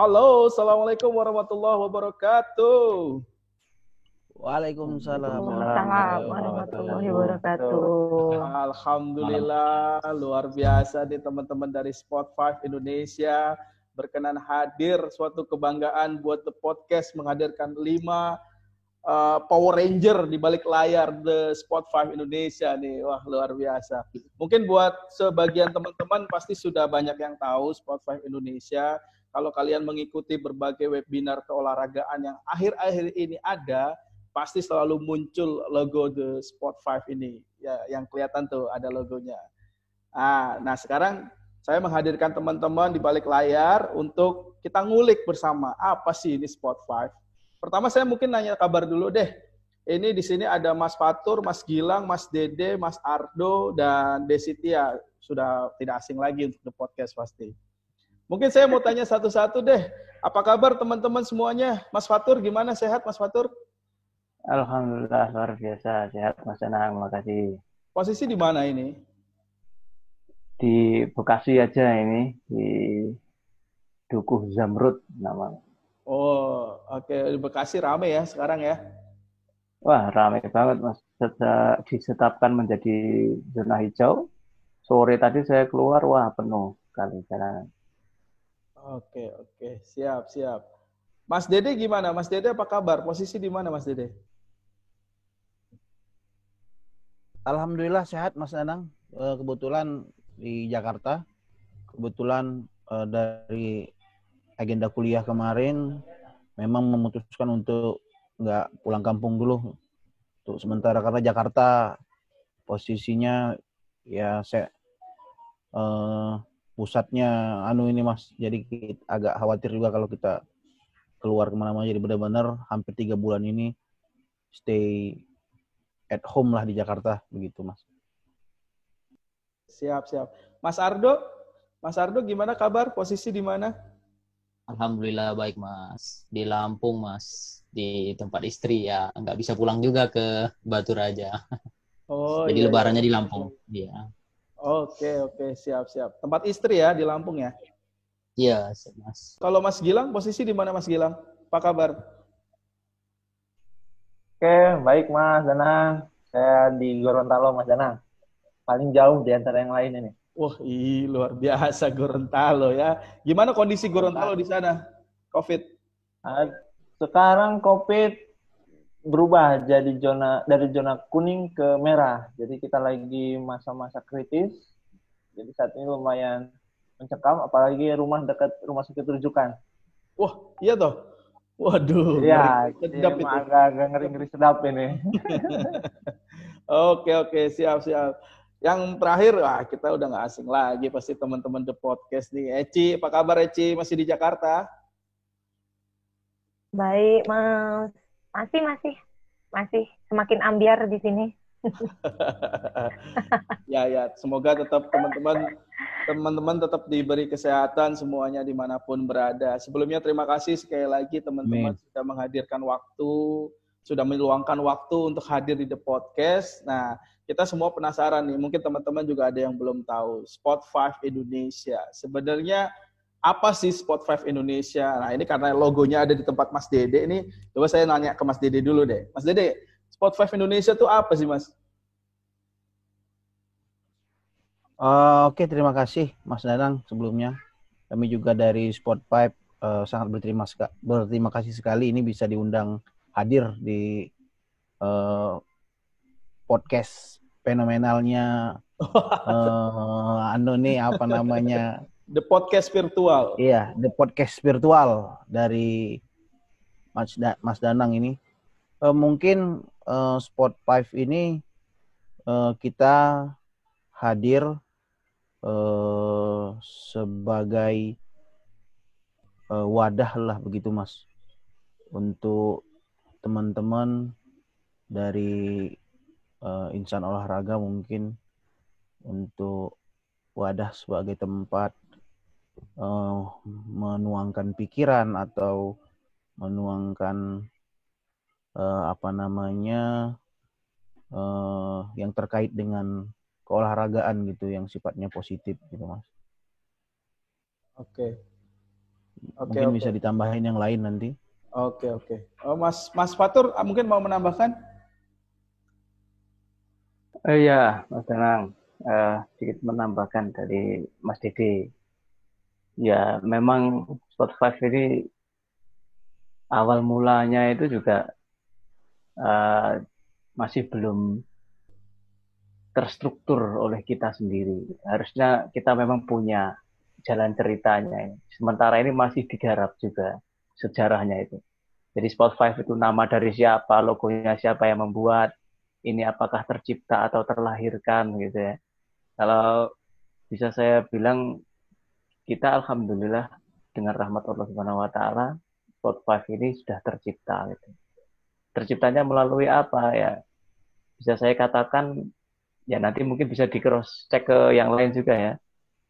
Halo, Assalamualaikum warahmatullahi wabarakatuh. Waalaikumsalam warahmatullahi wabarakatuh. Alhamdulillah, luar biasa nih teman-teman dari Spot 5 Indonesia berkenan hadir, suatu kebanggaan buat The Podcast menghadirkan 5 Power Ranger di balik layar The Spot 5 Indonesia nih. Wah, luar biasa. Mungkin buat sebagian teman-teman pasti sudah banyak yang tahu Spot 5 Indonesia. Kalau kalian mengikuti berbagai webinar keolahragaan yang akhir-akhir ini ada, pasti selalu muncul logo The Spot 5 ini. Ya, yang kelihatan tuh ada logonya. Nah, sekarang saya menghadirkan teman-teman di balik layar untuk kita ngulik bersama apa sih ini Spot 5. Pertama saya mungkin nanya kabar dulu deh. Ini di sini ada Mas Fatur, Mas Gilang, Mas Dede, Mas Ardo, dan Desitia. Sudah tidak asing lagi untuk The Podcast pasti. Mungkin saya mau tanya satu-satu deh. Apa kabar teman-teman semuanya? Mas Fatur gimana? Sehat Mas Fatur? Alhamdulillah luar biasa, sehat Mas Danang, makasih. Posisi di mana ini? Di Bekasi aja ini, di Dukuh Zamrud namanya. Oh, oke. Di Bekasi rame ya sekarang ya? Wah, ramai banget Mas. Sejak ditetapkan menjadi zona hijau, sore tadi saya keluar, wah penuh kali jalanan. Oke. Siap. Mas Dede gimana? Mas Dede apa kabar? Posisi di mana Mas Dede? Alhamdulillah sehat Mas Danang. Kebetulan di Jakarta. Kebetulan dari agenda kuliah kemarin memang memutuskan untuk nggak pulang kampung dulu untuk sementara karena Jakarta posisinya ya pusatnya ini Mas, jadi agak khawatir juga kalau kita keluar kemana-mana. Jadi benar-benar hampir 3 bulan ini stay at home lah di Jakarta begitu Mas. Siap. Mas Ardo gimana kabar? Posisi di mana? Alhamdulillah baik Mas, di Lampung Mas, di tempat istri ya, nggak bisa pulang juga ke Batu Raja. Oh, jadi iya, lebarannya iya. di Lampung. Iya. Oke, siap. Tempat istri ya di Lampung ya? Iya, Mas. Kalau Mas Gilang, posisi di mana Mas Gilang? Apa kabar? Oke, baik Mas Danang. Saya di Gorontalo Mas Danang. Paling jauh di antara yang lain ini. Wah, luar biasa Gorontalo ya. Gimana kondisi Gorontalo di sana? COVID? Sekarang COVID berubah jadi dari zona kuning ke merah. Jadi kita lagi masa-masa kritis. Jadi saat ini lumayan mencekam, apalagi rumah dekat rumah sakit rujukan. Wah, iya toh. Waduh, ya, sedap itu. Agak ngeri-ngeri sedap ini. Oke, siap. Yang terakhir, kita udah nggak asing lagi pasti teman-teman The Podcast nih. Eci, apa kabar Eci? Masih di Jakarta? Baik, Mas. Masih semakin ambiar di sini. ya, semoga tetap teman-teman tetap diberi kesehatan semuanya dimanapun berada. Sebelumnya terima kasih sekali lagi teman-teman sudah menghadirkan waktu, sudah meluangkan waktu untuk hadir di The Podcast. Nah, kita semua penasaran nih, mungkin teman-teman juga ada yang belum tahu, Spot 5 Indonesia. Sebenarnya apa sih Spot 5 Indonesia? Nah, ini karena logonya ada di tempat Mas Dede ini, coba saya nanya ke Mas Dede dulu deh. Mas Dede, Spot 5 Indonesia itu apa sih, Mas? Oke, terima kasih Mas Danang sebelumnya. Kami juga dari Spot 5 sangat berterima kasih sekali ini bisa diundang hadir di podcast fenomenalnya The Podcast Virtual. Iya, The Podcast Virtual dari Mas Danang ini. Mungkin Spot 5 ini kita hadir sebagai wadah lah begitu Mas, untuk teman-teman dari insan olahraga, mungkin untuk wadah sebagai tempat menuangkan pikiran atau menuangkan yang terkait dengan keolahragaan gitu, yang sifatnya positif gitu Mas. Oke. Oke, Mungkin oke. bisa ditambahin yang lain nanti. Oke. Oh, Mas Fatur mungkin mau menambahkan? Ya, Mas Danang, sedikit menambahkan dari Mas Dede. Ya, memang Sport 5 ini awal mulanya itu juga masih belum terstruktur oleh kita sendiri. Harusnya kita memang punya jalan ceritanya. Sementara ini masih digarap juga sejarahnya itu. Jadi Sport 5 itu nama dari siapa, logonya siapa yang membuat, ini apakah tercipta atau terlahirkan gitu ya. Kalau bisa saya bilang, kita alhamdulillah dengan rahmat Allah Subhanahu wa taala, Sport 5 ini sudah tercipta gitu. Terciptanya melalui apa ya? Bisa saya katakan ya nanti mungkin bisa di cross check ke yang lain juga ya.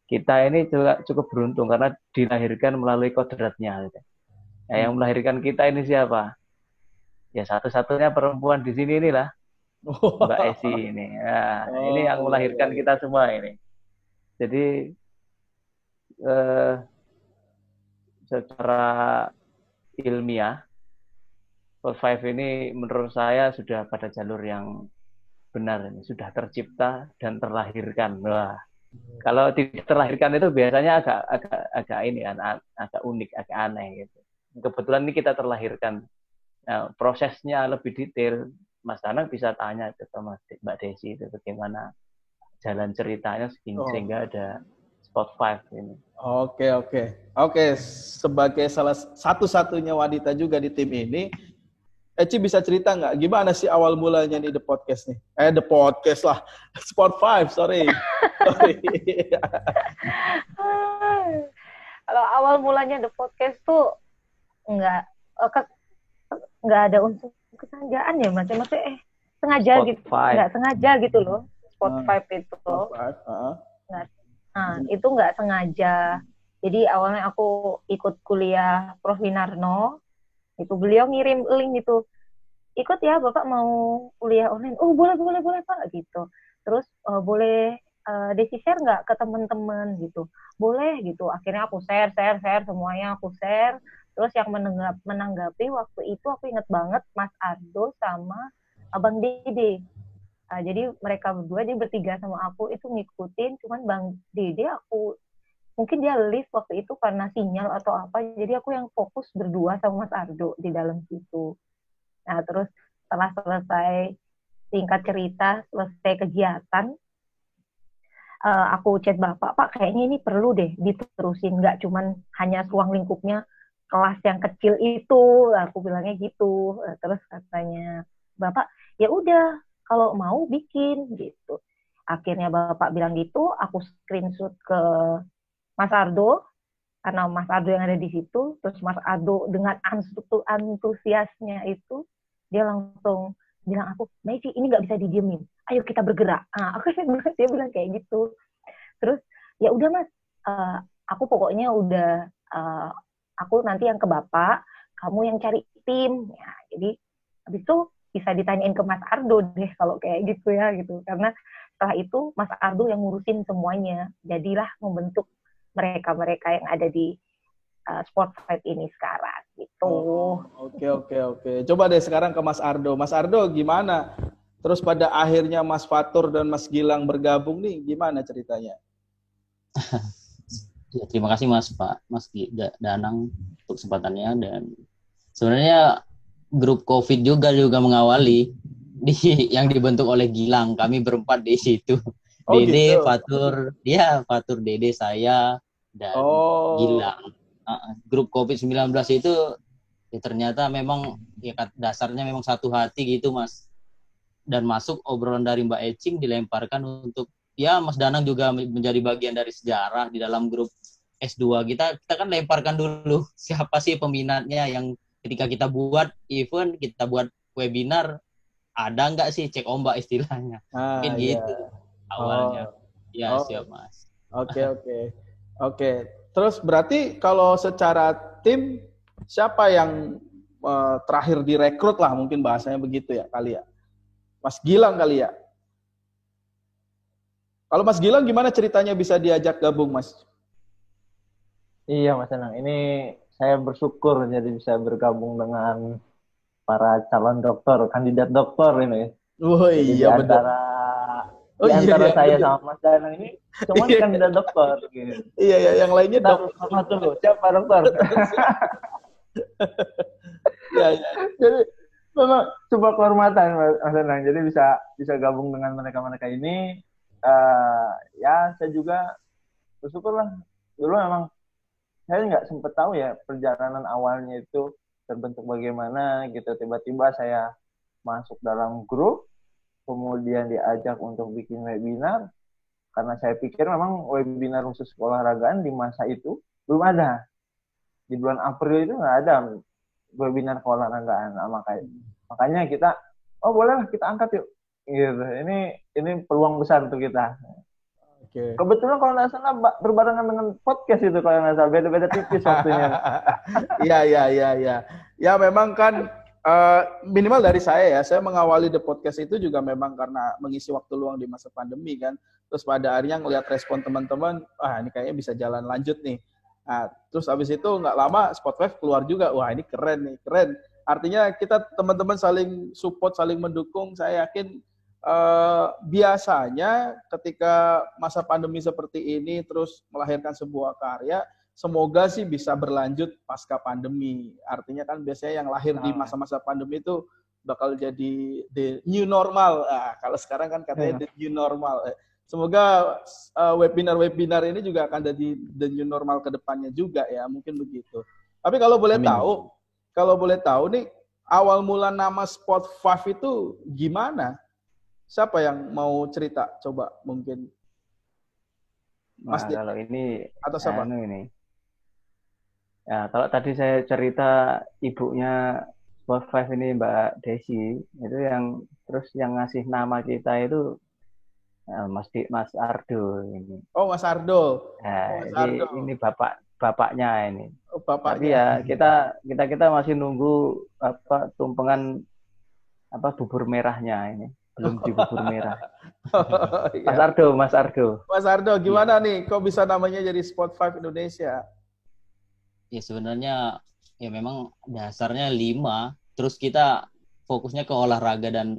Kita ini juga cukup beruntung karena dilahirkan melalui kodratnya gitu. Ya, yang melahirkan kita ini siapa? Ya satu-satunya perempuan di sini inilah Mbak Esi ini. Nah, ini yang melahirkan kita semua ini. Jadi secara ilmiah, Sport 5 ini menurut saya sudah pada jalur yang benar ini, sudah tercipta dan terlahirkan. Wah, kalau tidak terlahirkan itu biasanya agak ini kan, agak unik, agak aneh gitu. Kebetulan ini kita terlahirkan. Nah, prosesnya lebih detail. Mas Danang bisa tanya ke Mbak Desi itu bagaimana jalan ceritanya sehingga ada Sport 5 ini. Oke. Sebagai salah satu-satunya wanita juga di tim ini, Eci bisa cerita nggak gimana sih awal mulanya nih The Podcast nih? The Podcast lah, Sport 5, sorry. Kalau awal mulanya The Podcast tuh nggak ada unsur kesengajaan ya, maksudnya sengaja Sport gitu, 5. nggak sengaja gitu loh. Sport 5 itu. Nah, itu nggak sengaja. Jadi awalnya aku ikut kuliah Prof. Winarno, itu beliau ngirim link gitu, ikut ya Bapak mau kuliah online. Oh boleh Pak gitu. Terus boleh Desi share nggak ke teman-teman gitu. Boleh gitu. Akhirnya aku share semuanya aku share. Terus yang menanggapi waktu itu aku inget banget Mas Ardo sama Abang Dede. Jadi mereka berdua, jadi bertiga sama aku itu ngikutin. Cuman Bang Dede mungkin dia live waktu itu karena sinyal atau apa, jadi aku yang fokus berdua sama Mas Ardo di dalam situ. Nah terus setelah selesai, singkat cerita, selesai kegiatan, aku chat Bapak, Pak kayaknya ini perlu deh diterusin, nggak cuman hanya ruang lingkupnya kelas yang kecil itu, aku bilangnya gitu. Terus katanya Bapak, ya udah kalau mau bikin gitu. Akhirnya Bapak bilang gitu, aku screenshot ke Mas Ardo, karena Mas Ardo yang ada di situ. Terus Mas Ardo dengan antusiasnya itu, dia langsung bilang aku, Meci, ini nggak bisa didiemin, ayo kita bergerak. Dia bilang kayak gitu. Terus ya udah Mas, aku pokoknya udah, aku nanti yang ke Bapak, kamu yang cari tim. Ya, jadi habis itu bisa ditanyain ke Mas Ardo deh kalau kayak gitu ya gitu. Karena setelah itu Mas Ardo yang ngurusin semuanya. Jadilah membentuk mereka yang ada di Sport 5 ini sekarang gitu. Oke. Coba deh sekarang ke Mas Ardo. Mas Ardo gimana? Terus pada akhirnya Mas Fatur dan Mas Gilang bergabung nih, gimana ceritanya? Ya, terima kasih Mas Danang untuk kesempatannya, dan sebenarnya grup COVID juga mengawali yang dibentuk oleh Gilang. Kami berempat di situ. Dede, gitu. Fatur, Dede, saya, dan Gilang. Grup COVID-19 itu ya ternyata memang ya dasarnya memang satu hati gitu Mas. Dan masuk obrolan dari Mbak Ecing dilemparkan untuk ya Mas Danang juga menjadi bagian dari sejarah di dalam grup S2 kita kan lemparkan dulu siapa sih peminatnya, yang ketika kita buat event, kita buat webinar, ada nggak sih cek ombak istilahnya. Mungkin gitu awalnya. Siap Mas. Oke. Terus berarti kalau secara tim, siapa yang terakhir direkrut lah, mungkin bahasanya begitu ya kali ya? Mas Gilang kali ya? Kalau Mas Gilang gimana ceritanya bisa diajak gabung Mas? Iya Mas Danang, ini saya bersyukur jadi bisa bergabung dengan para calon dokter, kandidat dokter ini. Oh Jadi iya benar. di antara Iya, saya benar. sama Mas Danang ini semua Iya. kandidat dokter gitu. Iya, iya, yang lainnya Kita harus hormat dulu. Siapa dokter? Iya, iya. Jadi memang sebuah kehormatan Mas Danang. Jadi bisa gabung dengan mereka-mereka ini. Ya saya juga bersyukur lah. Dulu memang saya nggak sempet tahu ya perjalanan awalnya itu terbentuk bagaimana gitu. Tiba-tiba saya masuk dalam grup, kemudian diajak untuk bikin webinar. Karena saya pikir memang webinar khusus keolahragaan di masa itu belum ada. Di bulan April itu nggak ada webinar keolahragaan. Nah, makanya kita, oh bolehlah kita angkat yuk. Gitu. Ini peluang besar untuk kita. Oke. Kebetulan kalau nggak salah berbarengan dengan podcast itu kalau nggak salah, beda-beda tipis waktunya. Iya. Ya memang kan minimal dari saya mengawali The Podcast itu juga memang karena mengisi waktu luang di masa pandemi kan. Terus pada akhirnya ngelihat respon teman-teman, ini kayaknya bisa jalan lanjut nih. Nah, terus habis itu nggak lama Spot5 keluar juga, wah ini keren nih, keren. Artinya kita teman-teman saling support, saling mendukung. Saya yakin biasanya ketika masa pandemi seperti ini terus melahirkan sebuah karya, semoga sih bisa berlanjut pasca pandemi. Artinya kan biasanya yang lahir di masa-masa pandemi itu bakal jadi the new normal. Kalau sekarang kan katanya the new normal. Semoga webinar-webinar ini juga akan jadi the new normal ke depannya juga ya, mungkin begitu. Tapi kalau boleh tahu nih, awal mula nama Spot5 itu gimana? Siapa yang mau cerita? Coba mungkin. Mas kalau ini atau siapa? Ini. Ya, kalau tadi saya cerita ibunya Spot5 ini Mbak Desi, itu yang terus yang ngasih nama kita itu Mas Ardo ini. Oh, Mas Ardo. Nah, Mas Ardo. ini bapaknya ini. Oh, bapaknya. Tapi ya kita masih nunggu tumpengan bubur merahnya ini. Belum di bubur merah. Iya. Mas Ardo. Mas Ardo, gimana nih? Kok bisa namanya jadi Spot5 Indonesia? Ya sebenarnya ya memang dasarnya 5. Terus kita fokusnya ke olahraga dan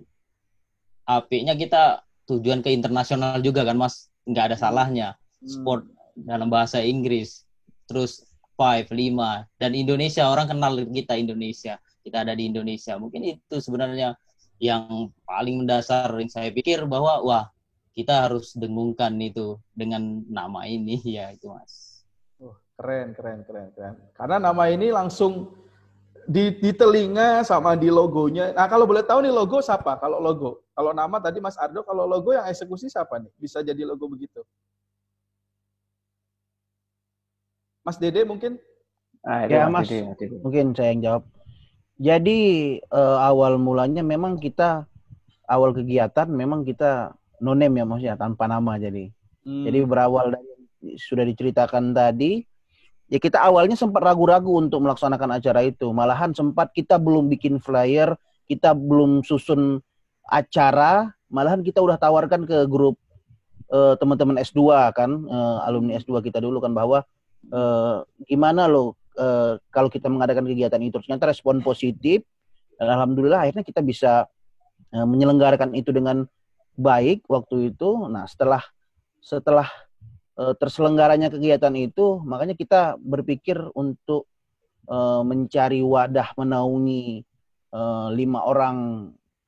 apiknya kita tujuan ke internasional juga kan Mas, nggak ada salahnya. Sport dalam bahasa Inggris, terus 5, dan Indonesia, orang kenal kita Indonesia, kita ada di Indonesia. Mungkin itu sebenarnya yang paling mendasar. Saya pikir bahwa kita harus dengungkan itu dengan nama ini ya itu Mas. Keren. Karena nama ini langsung di telinga sama di logonya. Nah, kalau boleh tahu nih logo siapa? Kalau nama tadi Mas Ardo, kalau logo yang eksekusi siapa nih? Bisa jadi logo begitu. Mas Dede mungkin? Ya Mas, mungkin saya yang jawab. Jadi awal mulanya memang kita awal kegiatan memang kita no name ya maksudnya tanpa nama jadi. Jadi berawal dari sudah diceritakan tadi. Ya kita awalnya sempat ragu-ragu untuk melaksanakan acara itu. Malahan sempat kita belum bikin flyer, kita belum susun acara, malahan kita udah tawarkan ke grup teman-teman S2 kan, alumni S2 kita dulu kan bahwa gimana loh kalau kita mengadakan kegiatan itu. Ternyata respon positif dan alhamdulillah akhirnya kita bisa menyelenggarakan itu dengan baik waktu itu. Nah, setelah terselenggaranya kegiatan itu, makanya kita berpikir untuk mencari wadah menaungi 5 orang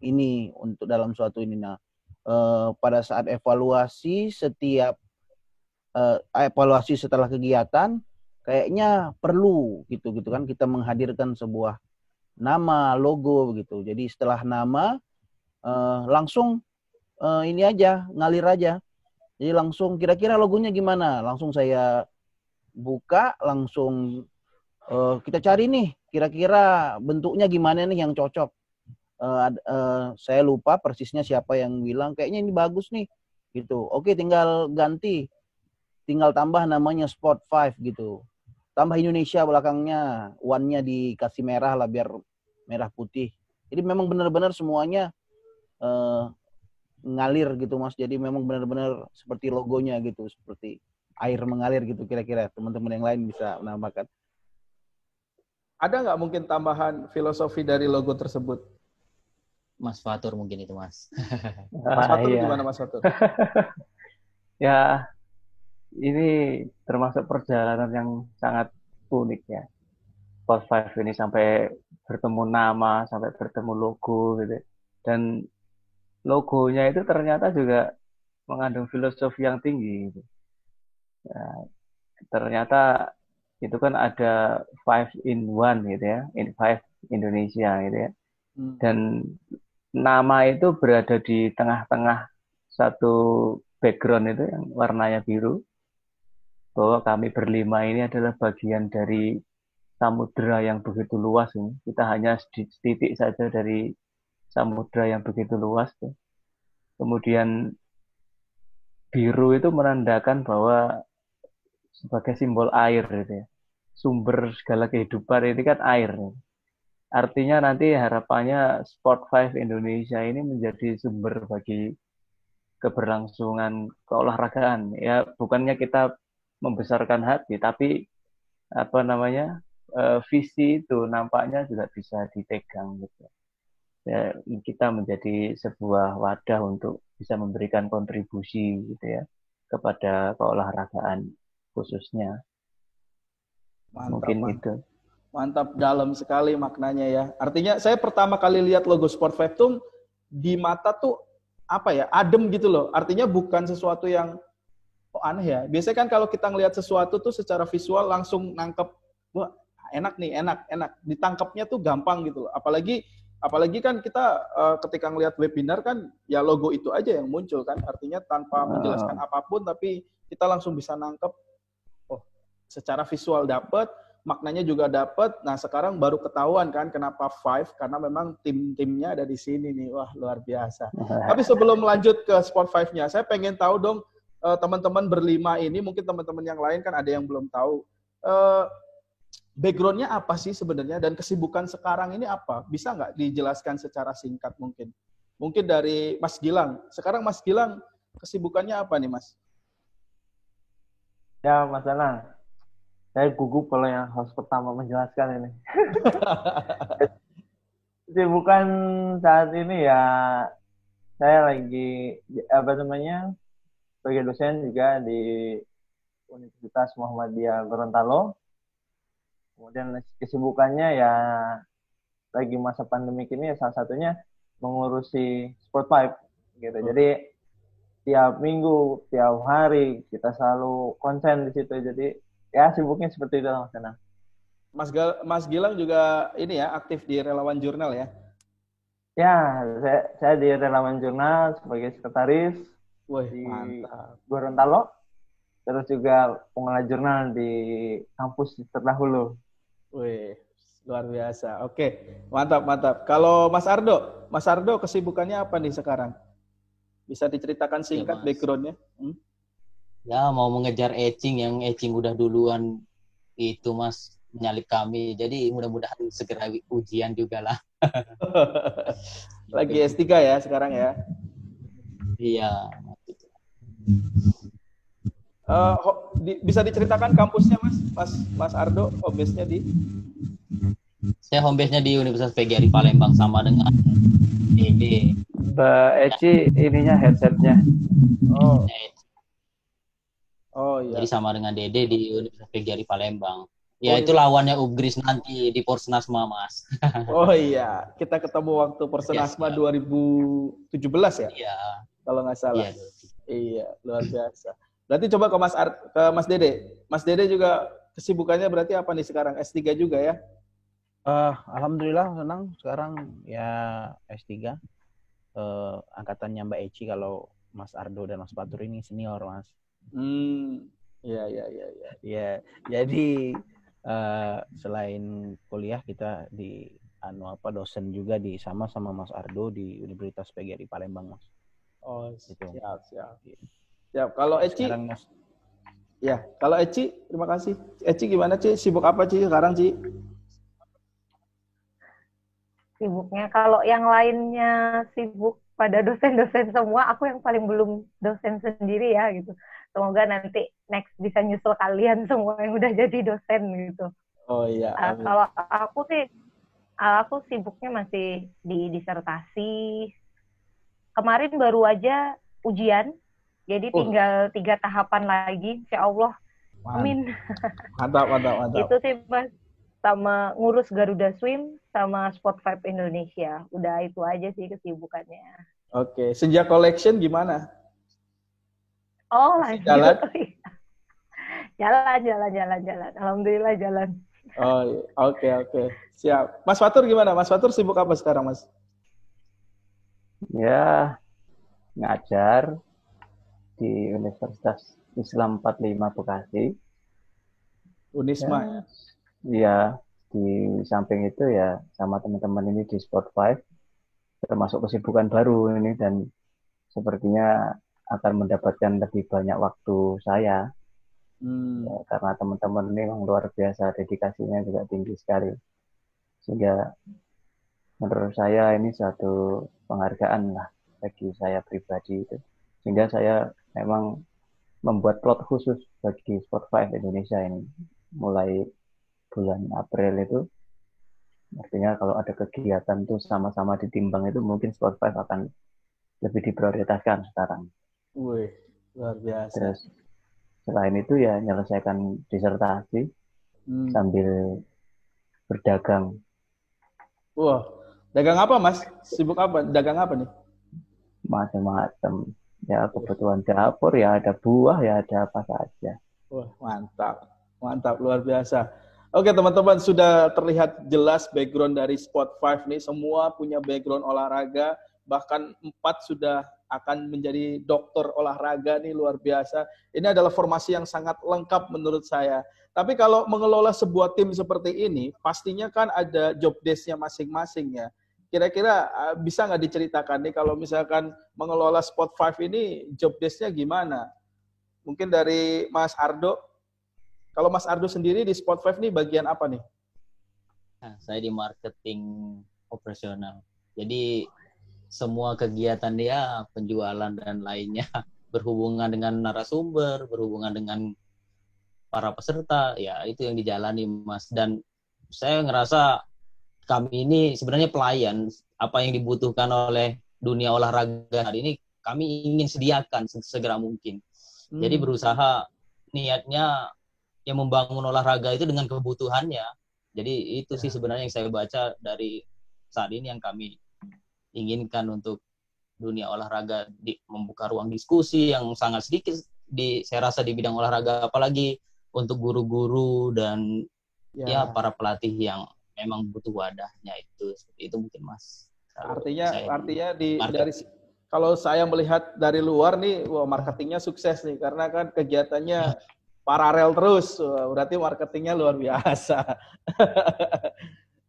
ini untuk dalam suatu ini. Nah, pada saat evaluasi setelah kegiatan, kayaknya perlu gitu kan kita menghadirkan sebuah nama, logo begitu. Jadi setelah nama langsung ini aja ngalir aja. Jadi langsung kira-kira logonya gimana? Langsung saya buka, langsung kita cari nih kira-kira bentuknya gimana nih yang cocok. Saya lupa persisnya siapa yang bilang kayaknya ini bagus nih gitu. Oke, tinggal ganti. Tinggal tambah namanya Spot5 gitu. Tambah Indonesia belakangnya, one-nya dikasih merah lah biar merah putih. Jadi memang benar-benar semuanya ngalir gitu Mas. Jadi memang benar-benar seperti logonya gitu, seperti air mengalir gitu kira-kira. Teman-teman yang lain bisa menambahkan. Ada nggak mungkin tambahan filosofi dari logo tersebut? Mas Fatur mungkin itu, Mas. Mas Fatur Iya. gimana Mas Fatur? Ya, ini termasuk perjalanan yang sangat unik ya. Sport 5 ini sampai bertemu nama, sampai bertemu logo gitu. Dan logonya itu ternyata juga mengandung filosofi yang tinggi gitu. Ya, ternyata itu kan ada 5 in 1 gitu ya, in 5 Indonesia gitu ya. Dan nama itu berada di tengah-tengah satu background itu yang warnanya biru, bahwa kami berlima ini adalah bagian dari samudera yang begitu luas ini. Kita hanya setitik saja dari samudera yang begitu luas. Kemudian biru itu menandakan bahwa sebagai simbol air gitu ya. Sumber segala kehidupan ini kan air. Artinya nanti harapannya Sport 5 Indonesia ini menjadi sumber bagi keberlangsungan keolahragaan. Ya, bukannya kita membesarkan hati, tapi visi itu nampaknya juga bisa dipegang gitu. Ya, kita menjadi sebuah wadah untuk bisa memberikan kontribusi gitu ya kepada keolahragaan khususnya. Mungkin itu. Mantap, dalam sekali maknanya ya. Artinya saya pertama kali lihat logo Sport 5 tuh di mata tuh adem gitu loh. Artinya bukan sesuatu yang aneh ya. Biasanya kan kalau kita ngelihat sesuatu tuh secara visual langsung nangkep, wah enak nih, enak. Ditangkapnya tuh gampang gitu loh. Apalagi kan kita ketika ngelihat webinar kan ya logo itu aja yang muncul kan. Artinya tanpa menjelaskan apapun tapi kita langsung bisa nangkep, oh secara visual dapet, maknanya juga dapat. Nah, sekarang baru ketahuan kan kenapa 5, karena memang tim-timnya ada di sini nih. Wah, luar biasa. Tapi sebelum lanjut ke Sport 5-nya, saya pengen tahu dong, teman-teman berlima ini, mungkin teman-teman yang lain kan ada yang belum tahu. Background-nya apa sih sebenarnya dan kesibukan sekarang ini apa? Bisa nggak dijelaskan secara singkat mungkin? Mungkin dari Mas Gilang. Sekarang Mas Gilang, kesibukannya apa nih, Mas? Ya, Mas Danang. Saya gugup kalau yang harus pertama menjelaskan ini. Kesibukan saat ini ya, saya lagi sebagai dosen juga di Universitas Muhammadiyah Gorontalo. Kemudian kesibukannya ya lagi masa pandemik ini ya salah satunya mengurusi Sport 5 gitu. Jadi tiap minggu, tiap hari kita selalu konsen di situ. Jadi ya sibuknya seperti itu Mas Danang. Mas Gilang juga ini ya aktif di Relawan Jurnal ya? Ya, saya di Relawan Jurnal sebagai sekretaris. Wih, di mantap. Gorontalo. Terus juga pengelola jurnal di kampus terdahulu. Wih, luar biasa. Oke, mantap. Kalau Mas Ardo kesibukannya apa nih sekarang? Bisa diceritakan singkat ya, background-nya? Ya, mau mengejar yang udah duluan itu Mas menyalip kami. Jadi mudah-mudahan segera ujian juga lah. Lagi S3 ya sekarang ya? Iya. Bisa diceritakan kampusnya Mas Ardo, home base-nya di? Saya home base-nya di Universitas PGRI Palembang sama dengan Dede. Mbak Eci ininya headsetnya. Oh iya. Jadi sama dengan Dede di Universitas PGRI Palembang. Ya itu lawannya Ugris nanti di Porsnasma Mas. Oh iya, kita ketemu waktu Porsnasma 2017 ya? Iya. Kalau nggak salah. Iya, luar biasa. Berarti coba ke Mas Dede. Mas Dede juga kesibukannya berarti apa nih sekarang? S3 juga ya? Alhamdulillah senang sekarang ya S3. Angkatannya Mbak Eci, kalau Mas Ardo dan Mas Fatur ini senior, Mas. Iya. Ya, jadi selain kuliah kita di dosen juga sama Mas Ardo di Universitas PGRI Palembang, Mas. Oh, gitu. Siap. Kalau Eci? Sekarang, Mas. Ya, kalau Eci, terima kasih. Eci gimana, Ci? Sibuk apa, Ci, sekarang, Ci? Sibuknya, kalau yang lainnya sibuk pada dosen-dosen semua, aku yang paling belum dosen sendiri ya, gitu. Semoga nanti next bisa nyusul kalian semua yang udah jadi dosen, gitu. Oh iya, amin. Kalau aku sibuknya masih di disertasi. Kemarin baru aja ujian, jadi tinggal 3 tahapan lagi. Insya Allah, amin. Mantap, mantap, mantap. Itu sih Mas, sama ngurus Garuda Swim sama Spot5 Indonesia. Udah itu aja sih kesibukannya. Oke, Senja Collection gimana? Oh, Masih jalan? Jalan. Alhamdulillah jalan. Oh, oke. Siap. Mas Fatur gimana? Mas Fatur sibuk apa sekarang, Mas? Ya, ngajar di Universitas Islam 45 Bekasi. Unisma. Ya, di samping itu ya sama teman-teman ini di Spot5, termasuk kesibukan baru ini, dan sepertinya akan mendapatkan lebih banyak waktu saya. Ya, karena teman-teman ini memang luar biasa, dedikasinya juga tinggi sekali. Sehingga menurut saya ini suatu penghargaan lah bagi saya pribadi itu. Sehingga saya memang membuat plot khusus bagi Spot5 Indonesia ini. Mulai bulan April itu, artinya kalau ada kegiatan tuh sama-sama ditimbang itu mungkin Spot5 akan lebih diprioritaskan sekarang. Wih, luar biasa. Terus selain itu ya menyelesaikan disertasi sambil berdagang. Wah, dagang apa Mas? Sibuk apa? Dagang apa nih? Macam-macam. Ya kebutuhan dapur, ya ada buah, ya ada apa saja. Wah, mantap, luar biasa. Oke teman-teman, sudah terlihat jelas background dari Spot5 nih. Semua punya background olahraga, bahkan 4 sudah akan menjadi dokter olahraga nih, luar biasa. Ini adalah formasi yang sangat lengkap menurut saya. Tapi kalau mengelola sebuah tim seperti ini, pastinya kan ada job desk-nya masing-masing ya. Kira-kira bisa nggak diceritakan nih kalau misalkan mengelola Spot5 ini job desk-nya gimana? Mungkin dari Mas Ardo. Kalau Mas Ardo sendiri di Spot5 nih bagian apa nih? Nah, saya di marketing operasional. Jadi semua kegiatan dia, penjualan dan lainnya berhubungan dengan narasumber, berhubungan dengan para peserta, ya itu yang dijalani Mas. Dan saya ngerasa kami ini sebenarnya pelayan, apa yang dibutuhkan oleh dunia olahraga hari ini kami ingin sediakan segera mungkin. Jadi berusaha niatnya yang membangun olahraga itu dengan kebutuhannya. Jadi itu sih sebenarnya yang saya baca dari saat ini yang kami inginkan untuk dunia olahraga, membuka ruang diskusi yang sangat sedikit saya rasa di bidang olahraga, apalagi untuk guru-guru dan ya para pelatih yang memang butuh wadahnya itu mungkin Mas. Artinya dari kalau saya melihat dari luar nih, wah marketingnya sukses nih karena kan kegiatannya paralel terus, berarti marketingnya luar biasa.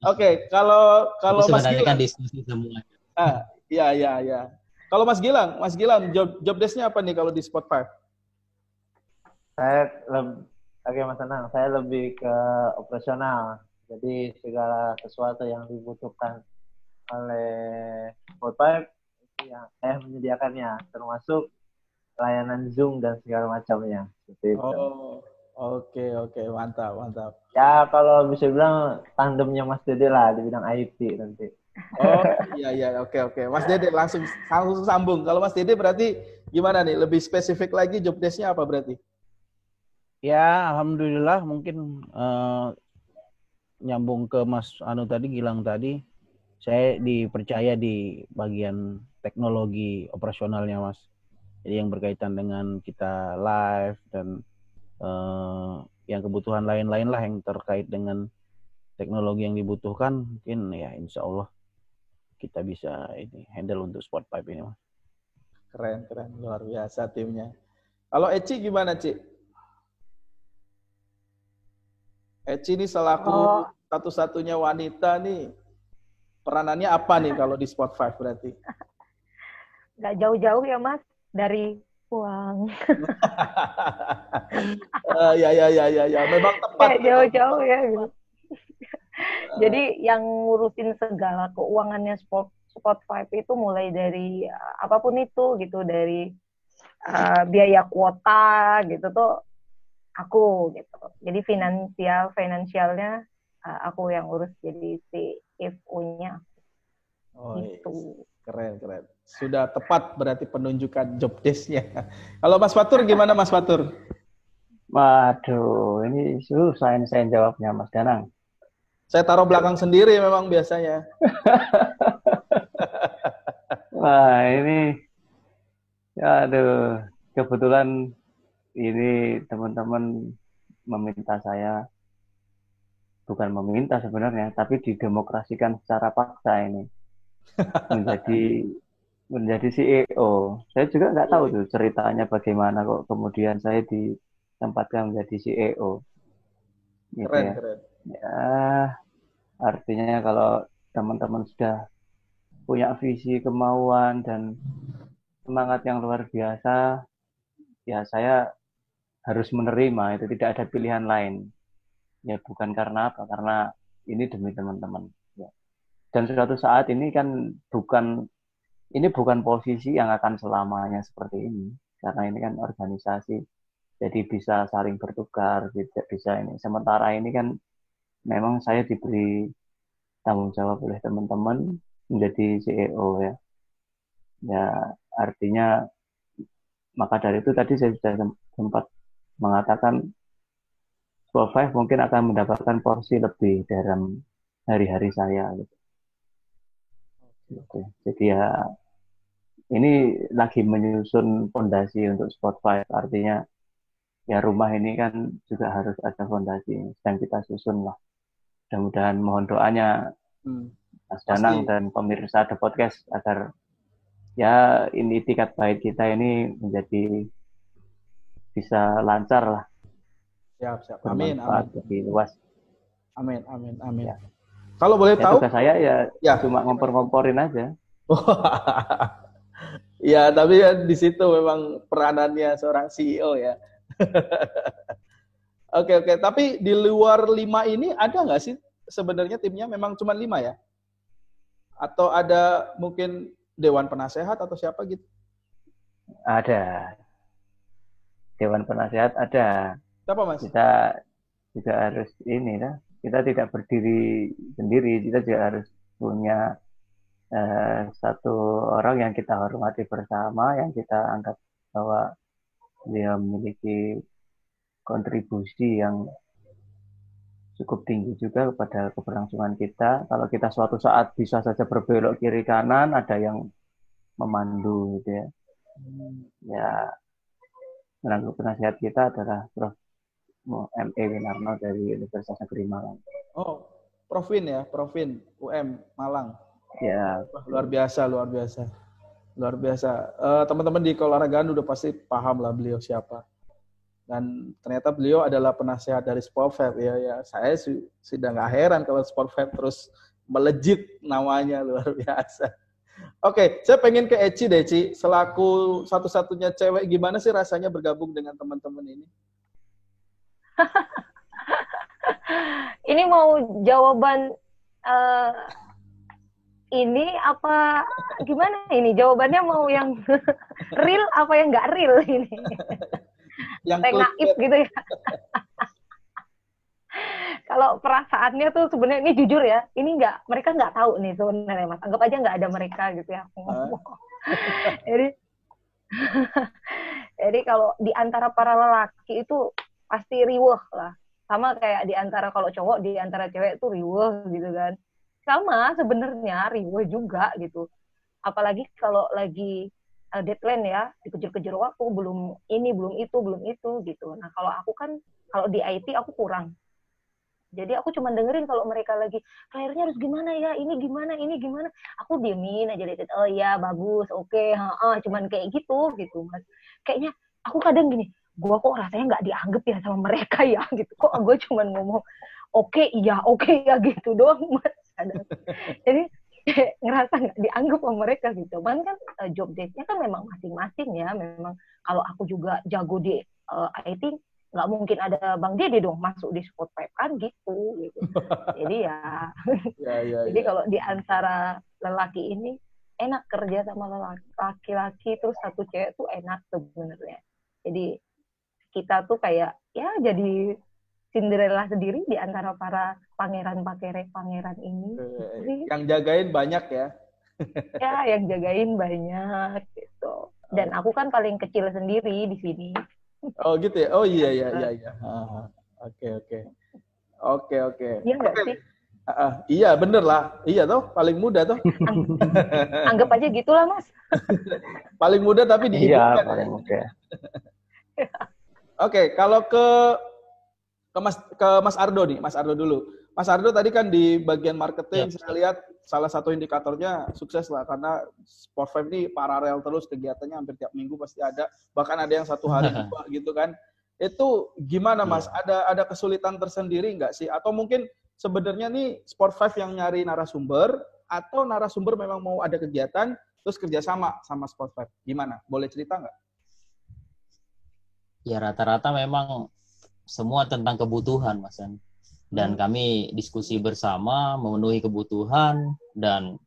Oke, kalau Mas Gilang kan diskusi semuanya. Iya. Kalau Mas Gilang job desk-nya apa nih kalau di Spot5? Mas Anang, saya lebih ke operasional. Jadi segala sesuatu yang dibutuhkan oleh Spot5 itu yang saya menyediakannya, termasuk layanan Zoom dan segala macamnya. Seperti itu. Oke, mantap. Ya kalau bisa bilang tandemnya Mas Dede lah di bidang IT nanti. Oh iya, oke. Mas Dede langsung sambung. Kalau Mas Dede berarti gimana nih? Lebih spesifik lagi job desk-nya apa berarti? Ya, alhamdulillah mungkin nyambung ke Mas Gilang tadi, saya dipercaya di bagian teknologi operasionalnya Mas. Jadi yang berkaitan dengan kita live dan yang kebutuhan lain-lain lah yang terkait dengan teknologi yang dibutuhkan, mungkin ya insya Allah kita bisa handle untuk Spot5 ini Mas. Keren, luar biasa timnya. Kalau Eci gimana Ci? Eci ini selaku satu-satunya wanita nih, peranannya apa nih kalau di Spot5 berarti? Nggak jauh-jauh ya Mas dari uang. Ya, memang tepat. Nggak jauh-jauh ya. Jadi yang ngurusin segala keuangannya Spot5 itu mulai dari apapun itu gitu, dari biaya kuota gitu tuh aku gitu. Jadi finansialnya aku yang urus, jadi CFO-nya Oh, gitu. keren. Sudah tepat berarti penunjukan job desk-nya. Kalau Mas Fatur gimana Mas Fatur? Waduh, ini susah ini saya jawabnya, Mas Danang. Saya taruh belakang sendiri memang biasanya. Wah, ini, aduh, kebetulan ini teman-teman meminta saya, bukan meminta sebenarnya, tapi didemokrasikan secara paksa ini menjadi CEO. Saya juga nggak tahu tuh ceritanya bagaimana kok kemudian saya ditempatkan menjadi CEO. Gitu ya. Keren. Ya, artinya kalau teman-teman sudah punya visi, kemauan, dan semangat yang luar biasa, ya saya harus menerima, itu tidak ada pilihan lain. Ya bukan karena apa, karena ini demi teman-teman. Ya. Dan suatu saat ini kan bukan posisi yang akan selamanya seperti ini, karena ini kan organisasi, jadi bisa saling bertukar, bisa ini. Sementara ini kan memang saya diberi tanggung jawab oleh teman-teman menjadi CEO ya. Ya artinya, maka dari itu tadi saya sudah sempat mengatakan Sport 5 mungkin akan mendapatkan porsi lebih dalam hari-hari saya gitu. Jadi ya ini lagi menyusun fondasi untuk Sport 5, artinya ya rumah ini kan juga harus ada fondasi, sedang kita susun lah. Mudah-mudahan, mohon doanya Mas Danang dan pemirsa The Podcast agar ya ini itikat baik kita ini menjadi bisa lancar lah. Siap. Amin. Lebih luas. Amin. Ya. Kalau boleh tahu, tugas saya ya cuma ngompor-ngomporin aja. Ya, tapi kan di situ memang peranannya seorang CEO ya. Oke. Tapi di luar 5 ini ada nggak sih sebenarnya timnya memang cuma 5 ya? Atau ada mungkin Dewan Penasehat atau siapa gitu? Ada. Dewan Penasehat ada. Siapa Mas? Kita juga harus ini lah. Kita tidak berdiri sendiri. Kita juga harus punya satu orang yang kita hormati bersama, yang kita anggap bahwa dia memiliki kontribusi yang cukup tinggi juga kepada keberlangsungan kita. Kalau kita suatu saat bisa saja berbelok kiri kanan, ada yang memandu gitu ya. Ya, menanggung penasihat kita adalah Prof. M.E. Winarno dari Universitas Negeri Malang. Oh, Prof Win ya, Prof Win, UM Malang. Ya, luar biasa. Teman-teman di keolahragaan udah pasti paham lah beliau siapa. Dan ternyata beliau adalah penasehat dari Sport 5 ya. Saya sudah nggak heran kalau Sport 5 terus melejit namanya, luar biasa. Oke, saya pengen ke Eci deh, Ci. Selaku satu-satunya cewek, gimana sih rasanya bergabung dengan teman-teman ini? Ini mau jawaban ini apa gimana ini? Jawabannya mau yang real apa yang nggak real ini? Yang naif gitu ya. Kalau perasaannya tuh sebenarnya ini jujur ya, ini mereka nggak tahu nih sebenarnya Mas. Anggap aja nggak ada mereka gitu ya. Jadi kalau di antara para lelaki itu pasti riweh lah. Sama kayak di antara kalau cowok, di antara cewek itu riweh gitu kan. Sama sebenarnya riweh juga gitu. Apalagi kalau lagi deadline ya, dikejar-kejar waktu, belum ini, belum itu gitu. Nah kalau aku kan, kalau di IT aku kurang. Jadi aku cuma dengerin kalau mereka lagi, akhirnya harus gimana ya, ini gimana. Aku diemin aja, oh ya bagus, oke, cuman kayak gitu Mas. Kayaknya aku kadang gini, gue kok rasanya nggak dianggap ya sama mereka ya gitu. Kok gue cuma ngomong, oke ya gitu doang Mas. Jadi ngerasa nggak dianggap sama mereka gitu. Man kan job desk-nya kan memang masing-masing ya. Memang kalau aku juga jago di IT, nggak mungkin ada Bang Dede dong masuk di Sport 5 kan gitu. Jadi ya, jadi kalau di antara lelaki ini enak kerja sama laki-laki terus satu cewek tuh enak sebenarnya. Jadi kita tuh kayak ya jadi Cinderella sendiri di antara para pangeran ini. Jadi, yang jagain banyak ya. ya yang jagain banyak gitu. Dan aku kan paling kecil sendiri di sini. Oh gitu ya. Oh iya. Oke. Iya nggak sih? Iya bener lah. Iya toh paling muda toh. Anggap aja gitulah Mas. Paling muda tapi Iya, diibukan. paling muda. Oke, kalau ke Mas Ardo nih, Mas Ardo dulu. Mas Ardo tadi kan di bagian marketing, saya lihat salah satu indikatornya sukses lah, karena Sport5 ini paralel terus kegiatannya hampir tiap minggu pasti ada, bahkan ada yang satu hari dua gitu kan. Itu gimana Mas? Ada kesulitan tersendiri nggak sih? Atau mungkin sebenarnya nih Sport5 yang nyari narasumber, atau narasumber memang mau ada kegiatan, terus kerjasama sama Sport5? Gimana? Boleh cerita nggak? Ya rata-rata memang semua tentang kebutuhan, Mas. Dan kami diskusi bersama, memenuhi kebutuhan, dan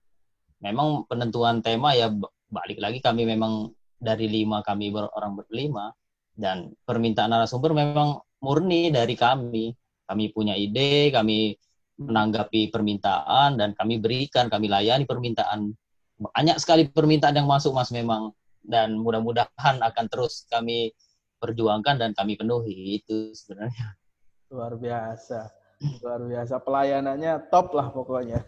memang penentuan tema ya balik lagi kami memang dari 5 kami orang berlima, dan permintaan narasumber memang murni dari kami. Kami punya ide, kami menanggapi permintaan, dan kami berikan, kami layani permintaan. Banyak sekali permintaan yang masuk, Mas, memang. Dan mudah-mudahan akan terus kami perjuangkan dan kami penuhi, itu sebenarnya. Luar biasa. Pelayanannya top lah pokoknya.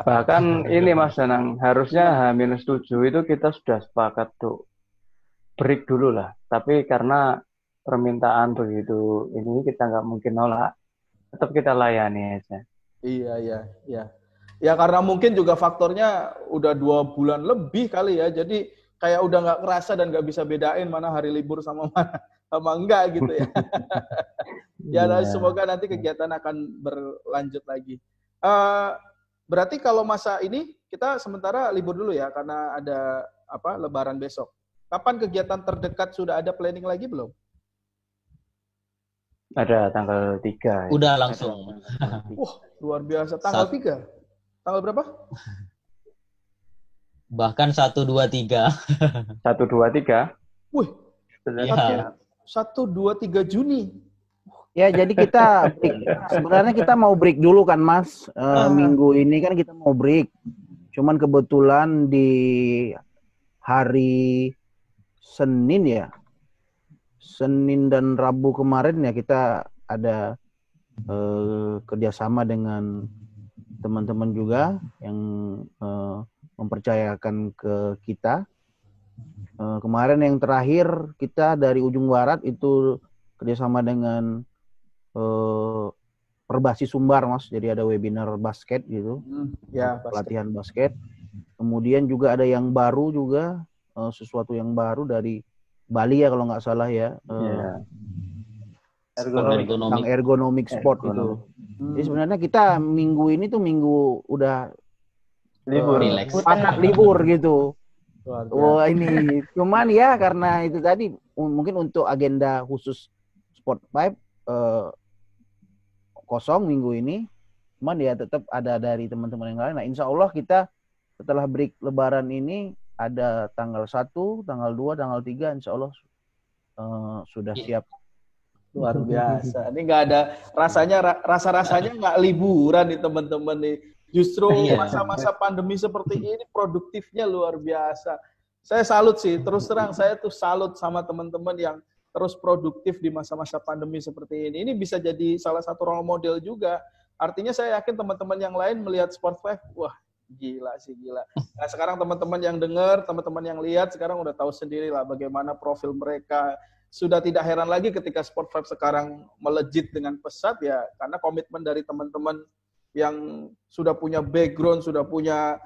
Bahkan ini Mas Danang, harusnya H-7 itu kita sudah sepakat tuh break dulu lah. Tapi karena permintaan begitu ini kita nggak mungkin nolak, tetap kita layani aja. Iya. Ya karena mungkin juga faktornya udah 2 bulan lebih kali ya, jadi kayak udah nggak kerasa dan nggak bisa bedain mana hari libur sama enggak gitu ya. Ya, semoga nanti kegiatan akan berlanjut lagi. Berarti kalau masa ini kita sementara libur dulu ya, karena ada Lebaran besok. Kapan kegiatan terdekat, sudah ada planning lagi belum? Ada tanggal 3. Udah langsung. Wah, luar biasa. Tanggal 3? Tanggal berapa? Bahkan 1, 2, 3. 1, 2, 3. Wih, 1, 2, 3 Juni. Ya, jadi kita break. Sebenarnya kita mau break dulu kan, Mas. Minggu ini kan kita mau break. Cuman kebetulan di hari Senin ya, Senin dan Rabu kemarin ya kita ada kerjasama dengan teman-teman juga yang mempercayakan ke kita. Kemarin yang terakhir kita dari ujung barat itu kerjasama dengan Perbasi Sumbar, Mas. Jadi ada webinar basket gitu, pelatihan basket. Kemudian juga ada yang baru juga, sesuatu yang baru dari Bali ya kalau nggak salah ya. Tentang ergonomik sport itu. Jadi sebenarnya kita minggu ini tuh minggu udah libur gitu. Wah ini cuman ya karena itu tadi mungkin untuk agenda khusus Sport5 kosong minggu ini, cuman ya tetap ada dari teman-teman yang lain. Nah, insya Allah kita setelah break Lebaran ini ada tanggal 1, tanggal 2, tanggal 3, insya Allah sudah siap. Luar biasa. Ini nggak ada rasa-rasanya nggak liburan nih teman-teman nih. Justru masa-masa pandemi seperti ini produktifnya luar biasa. Saya salut sih, terus terang saya tuh salut sama teman-teman yang terus produktif di masa-masa pandemi seperti ini. Ini bisa jadi salah satu role model juga. Artinya saya yakin teman-teman yang lain melihat Sport5, wah gila sih, gila. Nah sekarang teman-teman yang dengar, teman-teman yang lihat, sekarang udah tahu sendiri lah bagaimana profil mereka. Sudah tidak heran lagi ketika Sport5 sekarang melejit dengan pesat ya, karena komitmen dari teman-teman yang sudah punya background, sudah punya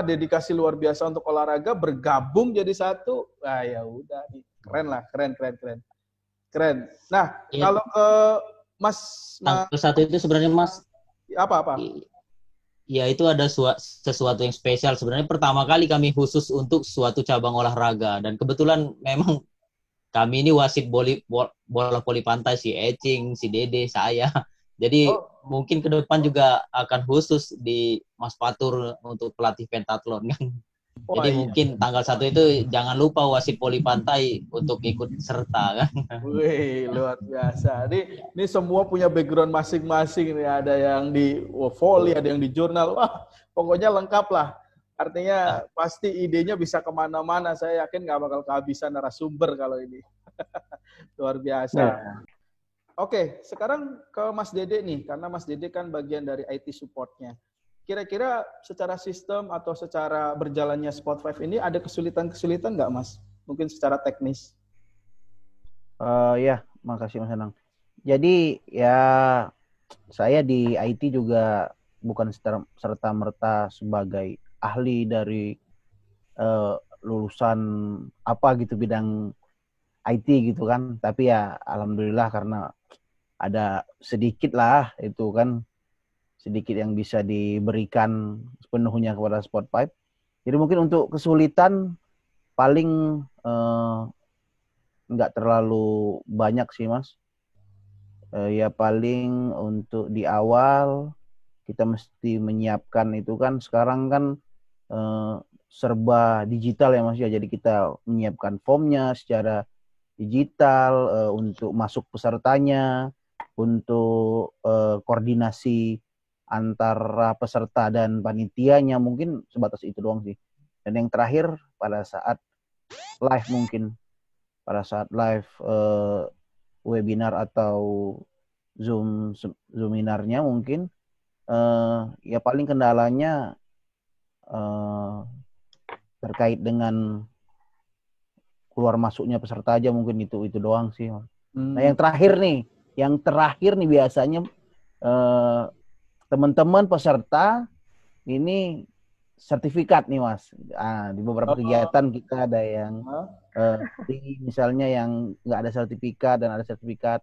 dedikasi luar biasa untuk olahraga, bergabung jadi satu. Wah ya udah, keren lah, keren. Nah, kalau ke Mas tanggal 1 itu sebenarnya Mas apa? Ya itu ada sesuatu yang spesial. Sebenarnya pertama kali kami khusus untuk suatu cabang olahraga, dan kebetulan memang kami ini wasit bola voli pantai, si Ecing, si Dede, saya. Jadi mungkin ke depan juga akan khusus di Mas Fatur untuk pelatih pentathlon kan. Wah, Jadi iya. mungkin tanggal 1 itu jangan lupa wasit voli pantai untuk ikut serta kan. Wih, luar biasa. Ini semua punya background masing-masing nih. Ada yang di volley, ada yang di jurnal. Wah, pokoknya lengkap lah. Artinya pasti idenya bisa kemana-mana. Saya yakin nggak bakal kehabisan narasumber kalau ini. Luar biasa. Ya. Oke, sekarang ke Mas Dede nih. Karena Mas Dede kan bagian dari IT support-nya. Kira-kira secara sistem atau secara berjalannya Spot5 ini ada kesulitan-kesulitan nggak, Mas? Mungkin secara teknis. Ya, makasih Mas Anang. Jadi ya saya di IT juga bukan serta-merta sebagai ahli dari lulusan apa gitu bidang IT gitu kan. Tapi ya alhamdulillah karena ada sedikit lah itu kan, sedikit yang bisa diberikan sepenuhnya kepada Spot5. Jadi mungkin untuk kesulitan paling nggak terlalu banyak sih Mas. Ya paling untuk di awal kita mesti menyiapkan itu kan sekarang kan serba digital ya Mas ya. Jadi kita menyiapkan formnya secara digital untuk masuk pesertanya, untuk koordinasi antara peserta dan panitianya, mungkin sebatas itu doang sih. Dan yang terakhir pada saat live mungkin, pada saat live webinar atau Zoominarnya mungkin ya paling kendalanya terkait dengan keluar masuknya peserta aja, mungkin itu doang sih. Nah yang terakhir nih biasanya teman-teman peserta ini sertifikat nih Mas. Di beberapa kegiatan kita ada yang misalnya yang nggak ada sertifikat dan ada sertifikat.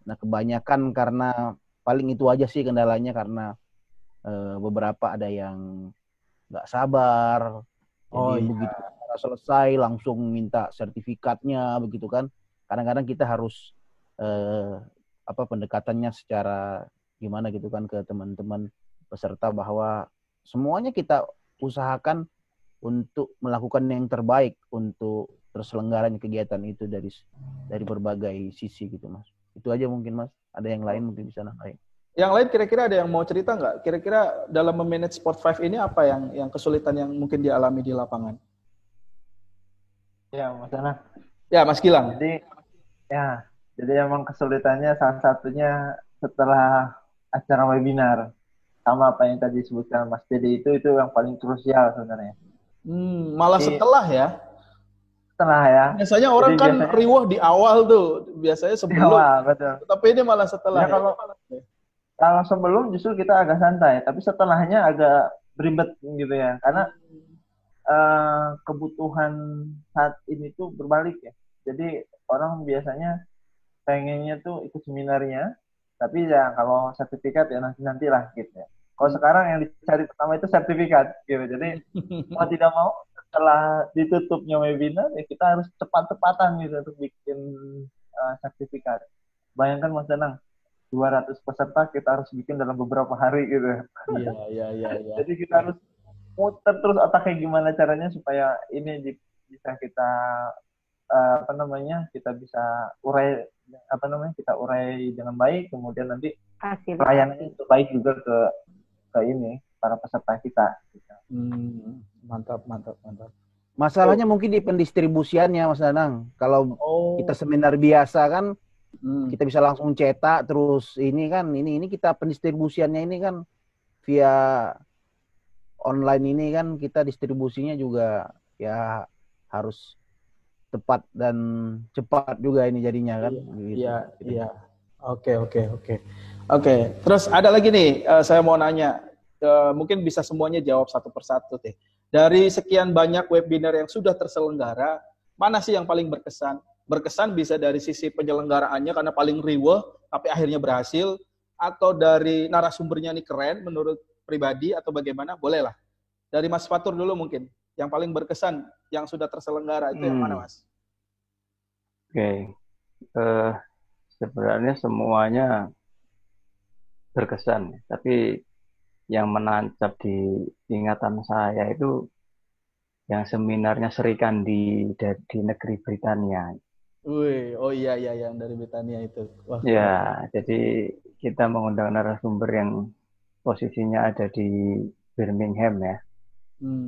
Nah kebanyakan karena paling itu aja sih kendalanya, karena beberapa ada yang nggak sabar. Jadi begitu selesai langsung minta sertifikatnya begitu kan. Kadang-kadang kita harus pendekatannya secara gimana gitu kan ke teman-teman peserta, bahwa semuanya kita usahakan untuk melakukan yang terbaik untuk terselenggaranya kegiatan itu dari berbagai sisi gitu Mas. Itu aja mungkin Mas. Ada yang lain mungkin bisa nambahin. Yang lain kira-kira ada yang mau cerita nggak? Kira-kira dalam memanage Spot5 ini apa yang kesulitan yang mungkin dialami di lapangan? Ya, Mas Ana. Ya, Mas Gilang. Jadi emang kesulitannya salah satunya setelah acara webinar. Sama apa yang tadi disebutkan Mas Dede, itu yang paling krusial sebenarnya. Malah setelah ya? Setelah ya. Biasanya orang kan riuh di awal tuh. Biasanya sebelum. Awal, betul. Tapi ini malah setelah. Ya, kalau sebelum justru kita agak santai. Tapi setelahnya agak beribet gitu ya. Karena kebutuhan saat ini tuh berbalik ya. Jadi orang biasanya pengennya tuh ikut seminarnya, tapi ya kalau sertifikat ya nantilah gitu ya. Kalau sekarang yang dicari pertama itu sertifikat gitu. Jadi mau tidak mau setelah ditutupnya webinar ya kita harus cepat-cepatan gitu untuk bikin sertifikat. Bayangkan Mas Danang, 200 peserta kita harus bikin dalam beberapa hari gitu. Iya. Jadi kita harus muter terus otaknya gimana caranya supaya ini bisa kita kita bisa urai dengan baik, kemudian nanti pelayanannya itu baik juga ke ini para peserta kita. Mantap. Masalahnya mungkin di pendistribusiannya Mas Danang. Kalau kita seminar biasa kan kita bisa langsung cetak, terus ini kita pendistribusiannya ini kan via online ini kan, kita distribusinya juga ya harus tepat dan cepat juga ini jadinya kan. Iya. Oke. Terus ada lagi nih, saya mau nanya, mungkin bisa semuanya jawab satu persatu deh. Dari sekian banyak webinar yang sudah terselenggara, mana sih yang paling berkesan? Berkesan bisa dari sisi penyelenggaraannya karena paling riweh tapi akhirnya berhasil, atau dari narasumbernya nih keren menurut pribadi, atau bagaimana? Boleh lah. Dari Mas Fatur dulu mungkin. Yang paling berkesan yang sudah terselenggara itu yang mana Mas? Oke. Sebenarnya semuanya berkesan, tapi yang menancap di ingatan saya itu yang seminarnya Serikandi di negeri Britania. Wih, oh iya yang dari Britania itu. Wah, Ya, jadi kita mengundang narasumber yang posisinya ada di Birmingham ya.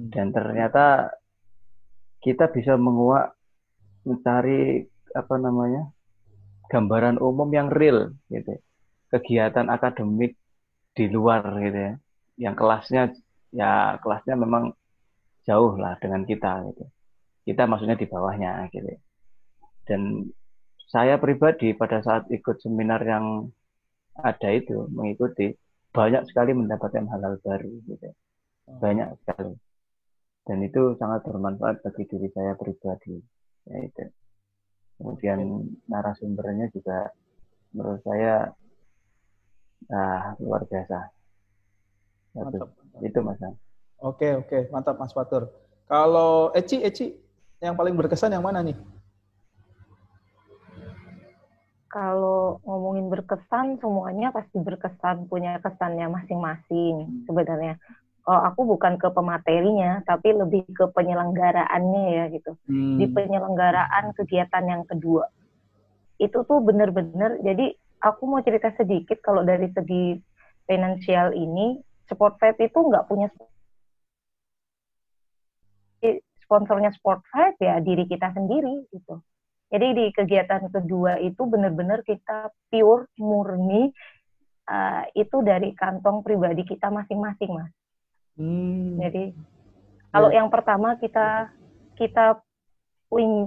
Dan ternyata kita bisa mencari gambaran umum yang real gitu. Kegiatan akademik di luar gitu ya. Yang kelasnya memang jauh lah dengan kita gitu. Kita maksudnya di bawahnya gitu. Dan saya pribadi pada saat ikut seminar yang ada itu, mengikuti, banyak sekali mendapatkan hal-hal baru gitu. Banyak sekali. Dan itu sangat bermanfaat bagi diri saya pribadi. Ya, itu. Kemudian narasumbernya juga menurut saya luar biasa. Mantap. Itu Mas. Oke, mantap Mas Fatur. Kalau Eci yang paling berkesan yang mana nih? Kalau ngomongin berkesan, semuanya pasti berkesan, punya kesannya masing-masing sebenarnya. Kalau aku bukan ke pematerinya, tapi lebih ke penyelenggaraannya ya gitu. Di penyelenggaraan kegiatan yang kedua. Itu tuh bener-bener, jadi aku mau cerita sedikit kalau dari segi finansial ini, Sport5 itu nggak punya sponsornya Sport5 ya diri kita sendiri gitu. Jadi di kegiatan kedua itu benar-benar kita pure, murni, itu dari kantong pribadi kita masing-masing, Mas. Jadi kalau yang pertama kita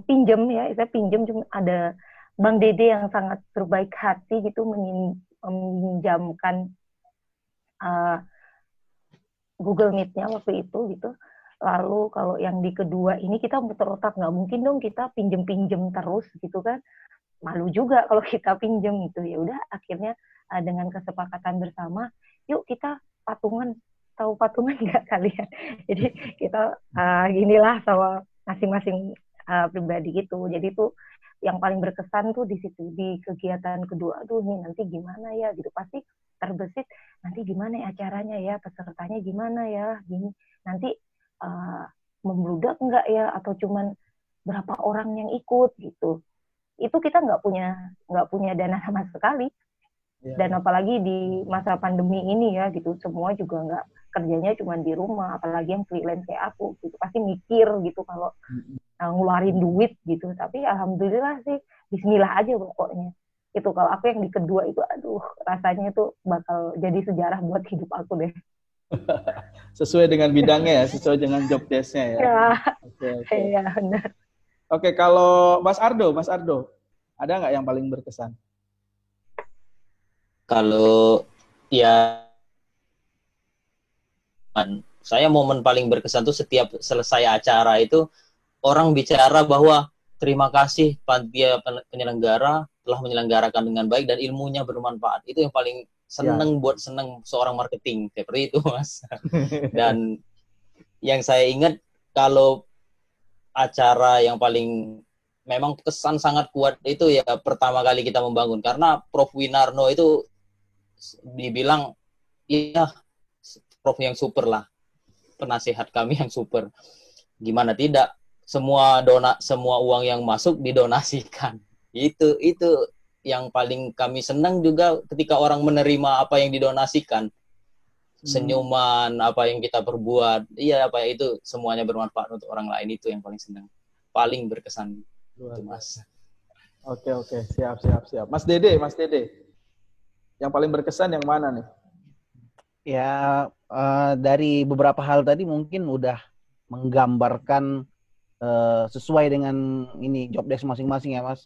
pinjem ya, kita pinjem ada Bang Dede yang sangat berbaik hati gitu meminjamkan Google Meet-nya waktu itu gitu. Lalu kalau yang di kedua ini kita berotak, nggak mungkin dong kita pinjem-pinjem terus gitu kan, malu juga kalau kita pinjem gitu. Ya udah akhirnya dengan kesepakatan bersama, yuk kita patungan. Tahu patungan nggak kalian? Jadi kita ginilah sama masing-masing pribadi gitu. Jadi tuh yang paling berkesan tuh di situ, di kegiatan kedua. Aduh nih nanti gimana ya gitu, pasti terbesit nanti gimana ya acaranya ya, pesertanya gimana ya, gini nanti membludak enggak ya, atau cuman berapa orang yang ikut gitu. Itu kita nggak punya dana sama sekali. Dan apalagi di masa pandemi ini ya gitu, semua juga nggak, kerjanya cuma di rumah, apalagi yang freelance kayak aku gitu, pasti mikir gitu kalau ngeluarin duit gitu. Tapi alhamdulillah sih, bismillah aja pokoknya. Itu kalau aku yang di kedua itu, aduh rasanya itu bakal jadi sejarah buat hidup aku deh. Sesuai dengan bidangnya ya, sesuai dengan job desk-nya ya. Ya, Oke. ya benar. Oke, kalau Mas Ardo, ada nggak yang paling berkesan? Kalau ya, saya momen paling berkesan tuh setiap selesai acara itu orang bicara bahwa terima kasih panitia penyelenggara telah menyelenggarakan dengan baik dan ilmunya bermanfaat. Itu yang paling seneng buat seorang marketing seperti itu, Mas. Dan yang saya ingat kalau acara yang paling memang kesan sangat kuat itu ya pertama kali kita membangun, karena Prof Winarno itu dibilang iya Prof yang super lah, penasihat kami yang super. Gimana tidak, semua uang yang masuk didonasikan. Itu yang paling kami senang juga ketika orang menerima apa yang didonasikan. Senyuman, apa yang kita perbuat, apa itu semuanya bermanfaat untuk orang lain, itu yang paling senang, paling berkesan. Itu, Mas. Oke, siap. Mas Dede, yang paling berkesan yang mana nih? Ya, dari beberapa hal tadi mungkin udah menggambarkan sesuai dengan ini job desk masing-masing ya, Mas.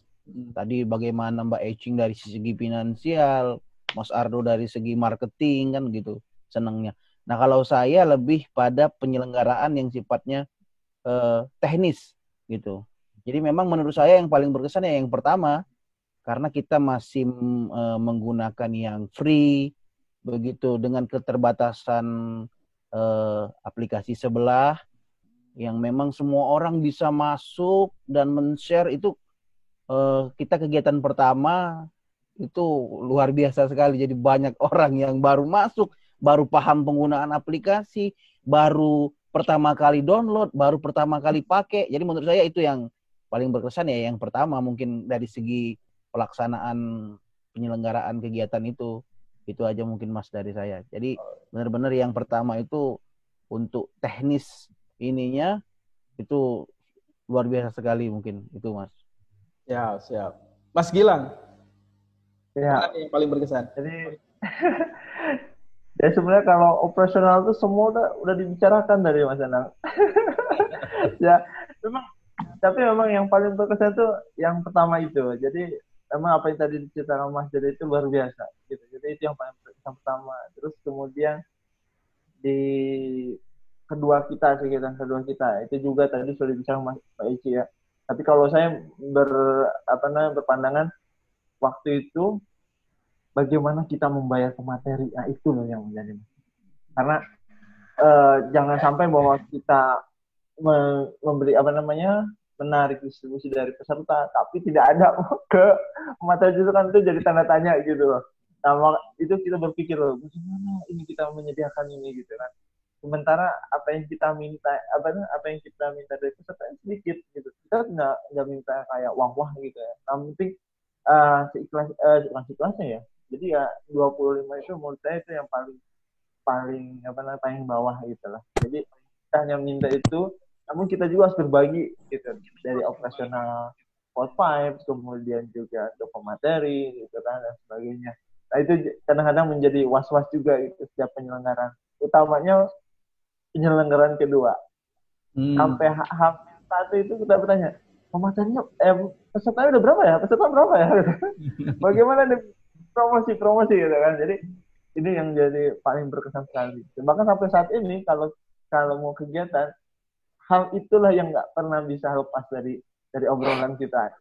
Tadi bagaimana Mbak Eching dari segi finansial, Mas Ardo dari segi marketing kan gitu, senangnya. Nah, kalau saya lebih pada penyelenggaraan yang sifatnya teknis gitu. Jadi memang menurut saya yang paling berkesan ya yang pertama, karena kita masih menggunakan yang free begitu, dengan keterbatasan aplikasi sebelah yang memang semua orang bisa masuk dan men-share itu. Kita kegiatan pertama itu luar biasa sekali. Jadi banyak orang yang baru masuk, baru paham penggunaan aplikasi, baru pertama kali download, baru pertama kali pakai. Jadi menurut saya itu yang paling berkesan ya, yang pertama mungkin dari segi pelaksanaan penyelenggaraan kegiatan itu aja mungkin Mas dari saya. Jadi benar-benar yang pertama itu untuk teknis ininya itu luar biasa sekali mungkin itu Mas. Ya, siap. Mas Gilang, Ya, mana yang paling berkesan? jadi ya sebenarnya kalau operasional itu semua udah dibicarakan dari Mas Anang. Ya, memang tapi memang yang paling berkesan itu yang pertama itu. Jadi memang apa yang tadi diceritakan Mas Jadi itu luar biasa gitu. Jadi itu yang paling berkesan pertama. Terus kemudian di kegiatan kedua kita itu juga tadi sudah dibicara Mas Pak Ici ya. Tapi kalau saya berpandangan waktu itu bagaimana kita membayar pemateri, nah itu loh yang menjadi. Karena jangan sampai bahwa kita memberi menarik distribusi dari peserta, tapi tidak ada ke pemateri itu kan itu jadi tanda tanya gitu loh. Nah itu kita berpikir loh, bagaimana ini kita menyediakan ini gitu kan. Sementara apa yang kita minta dari peserta sedikit gitu. Kita nggak minta kayak wah gitu ya. Yang penting seikhlasnya ya. Jadi ya 25 itu menurut saya itu yang paling bawah gitu lah. Jadi kita hanya minta itu, namun kita juga harus berbagi gitu dari operasional Sport 5, kemudian juga untuk pemateri gitu kan dan sebagainya. Nah itu kadang-kadang menjadi was-was juga itu setiap penyelenggaraan. Utamanya penyelenggaraan kedua. Sampai satu itu kita bertanya, pematerinya pesertanya udah berapa ya? Peserta berapa ya? Bagaimana nih promosi gitu kan. Jadi ini yang jadi paling berkesan sekali. Bahkan sampai saat ini kalau mau kegiatan, hal itulah yang nggak pernah bisa lepas dari obrolan kita.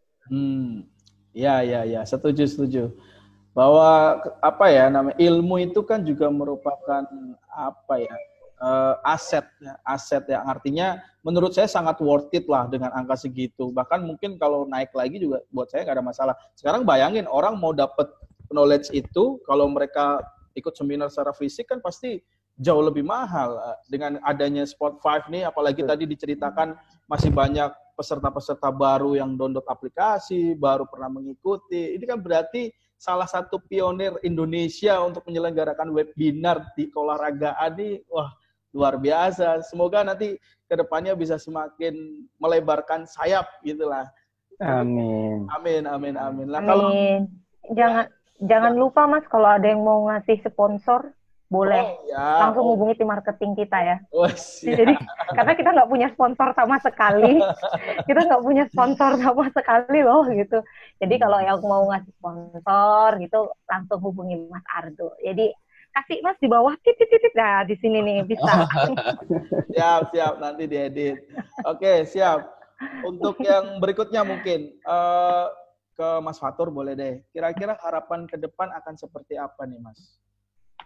Ya, setuju. Bahwa ilmu itu kan juga merupakan aset yang artinya menurut saya sangat worth it lah dengan angka segitu. Bahkan mungkin kalau naik lagi juga buat saya nggak ada masalah. Sekarang bayangin orang mau dapat knowledge itu, kalau mereka ikut seminar secara fisik kan pasti jauh lebih mahal. Dengan adanya Sport 5 nih, apalagi tadi diceritakan masih banyak peserta-peserta baru yang download aplikasi, baru pernah mengikuti. Ini kan berarti salah satu pionir Indonesia untuk menyelenggarakan webinar di keolahragaan ini, wah luar biasa. Semoga nanti ke depannya bisa semakin melebarkan sayap gitulah. Amin. Lah kalau jangan lupa Mas, kalau ada yang mau ngasih sponsor boleh langsung hubungi tim marketing kita ya. Jadi karena kita nggak punya sponsor sama sekali, loh gitu. Jadi kalau yang mau ngasih sponsor gitu langsung hubungi Mas Ardo. Jadi kasih Mas di bawah titik. Nah di sini nih bisa. Siap nanti diedit. Oke, siap. Untuk yang berikutnya mungkin ke Mas Fatur boleh deh. Kira-kira harapan ke depan akan seperti apa nih Mas?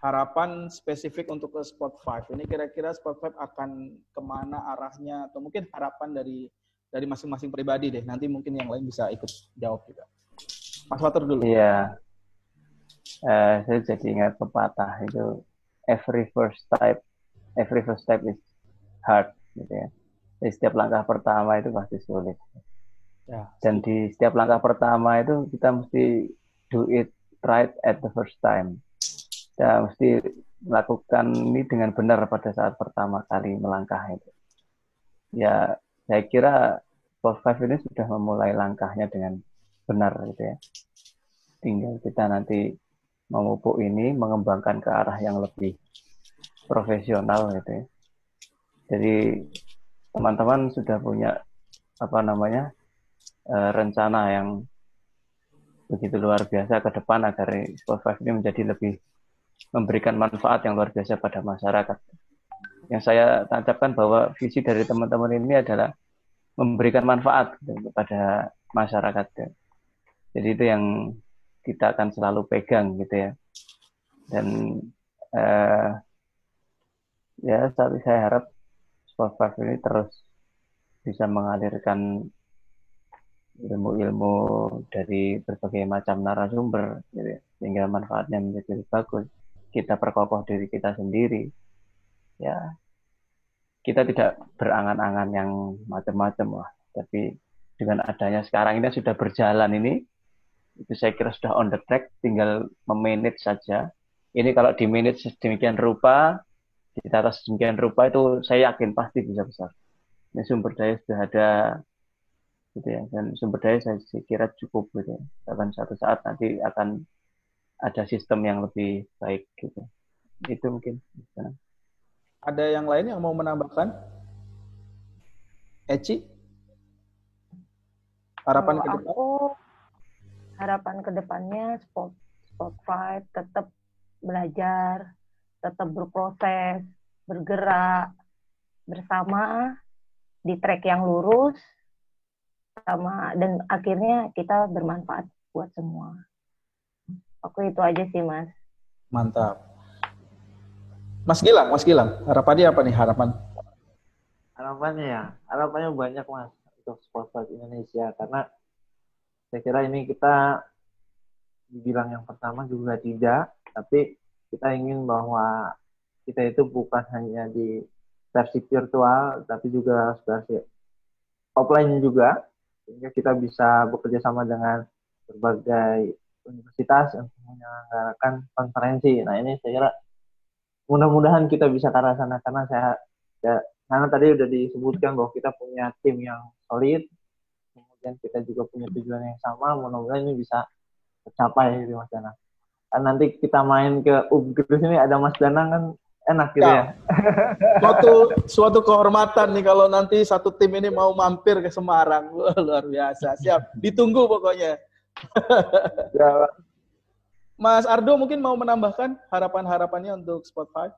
Harapan spesifik untuk ke Sport 5. Ini kira-kira Sport 5 akan kemana arahnya? Atau mungkin harapan dari masing-masing pribadi deh. Nanti mungkin yang lain bisa ikut jawab juga. Mas Fatur dulu. Iya. Saya jadi ingat pepatah itu, every first step is hard gitu ya. Jadi setiap langkah pertama itu pasti sulit. Ya. Dan di setiap langkah pertama itu kita mesti do it right at the first time. Kita mesti melakukan ini dengan benar pada saat pertama kali melangkah itu. Ya, saya kira Sport 5 ini sudah memulai langkahnya dengan benar gitu ya. Tinggal kita nanti memupuk ini, mengembangkan ke arah yang lebih profesional gitu ya. Jadi teman-teman sudah punya rencana yang begitu luar biasa ke depan agar Sport 5 ini menjadi lebih memberikan manfaat yang luar biasa pada masyarakat. Yang saya tancapkan bahwa visi dari teman-teman ini adalah memberikan manfaat kepada masyarakat. Jadi itu yang kita akan selalu pegang gitu ya. Dan saya harap Sport 5 ini terus bisa mengalirkan ilmu-ilmu dari berbagai macam narasumber gitu ya, sehingga manfaatnya menjadi lebih bagus. Kita perkokoh diri kita sendiri ya, kita tidak berangan-angan yang macam-macam lah. Tapi dengan adanya sekarang ini sudah berjalan ini, itu saya kira sudah on the track, tinggal memanage saja. Ini kalau di manage sedemikian rupa, ditata sedemikian rupa, itu saya yakin pasti bisa besar. Ini sumber daya sudah ada, gitu ya, dan sumber daya saya kira cukup, gitu ya. Bahkan suatu saat nanti akan ada sistem yang lebih baik, gitu. Itu mungkin. Ada yang lain yang mau menambahkan? Eci? Harapan ke depan? Harapan ke depannya Sport 5 tetap belajar, tetap berproses, bergerak bersama di track yang lurus, dan akhirnya kita bermanfaat buat semua. Oke, itu aja sih, Mas. Mantap. Mas Gilang, harapannya apa nih Harapannya banyak, Mas, untuk Sport 5 Indonesia, karena saya kira ini kita dibilang yang pertama juga tidak, tapi kita ingin bahwa kita itu bukan hanya di versi virtual, tapi juga versi offline juga, sehingga kita bisa bekerja sama dengan berbagai universitas untuk menyelenggarakan konferensi. Nah, ini saya kira mudah-mudahan kita bisa ke arah sana, karena tadi udah disebutkan bahwa kita punya tim yang solid, kemudian kita juga punya tujuan yang sama, mudah-mudahan ini bisa tercapai gitu, Mas Danang. Kan nanti kita main ke UGRIS ini ada Mas Danang kan enak gitu ya. Suatu kehormatan nih kalau nanti satu tim ini mau mampir ke Semarang. Wah, luar biasa. Siap, ditunggu pokoknya. Ya. Mas Ardo mungkin mau menambahkan harapan-harapannya untuk Sport 5?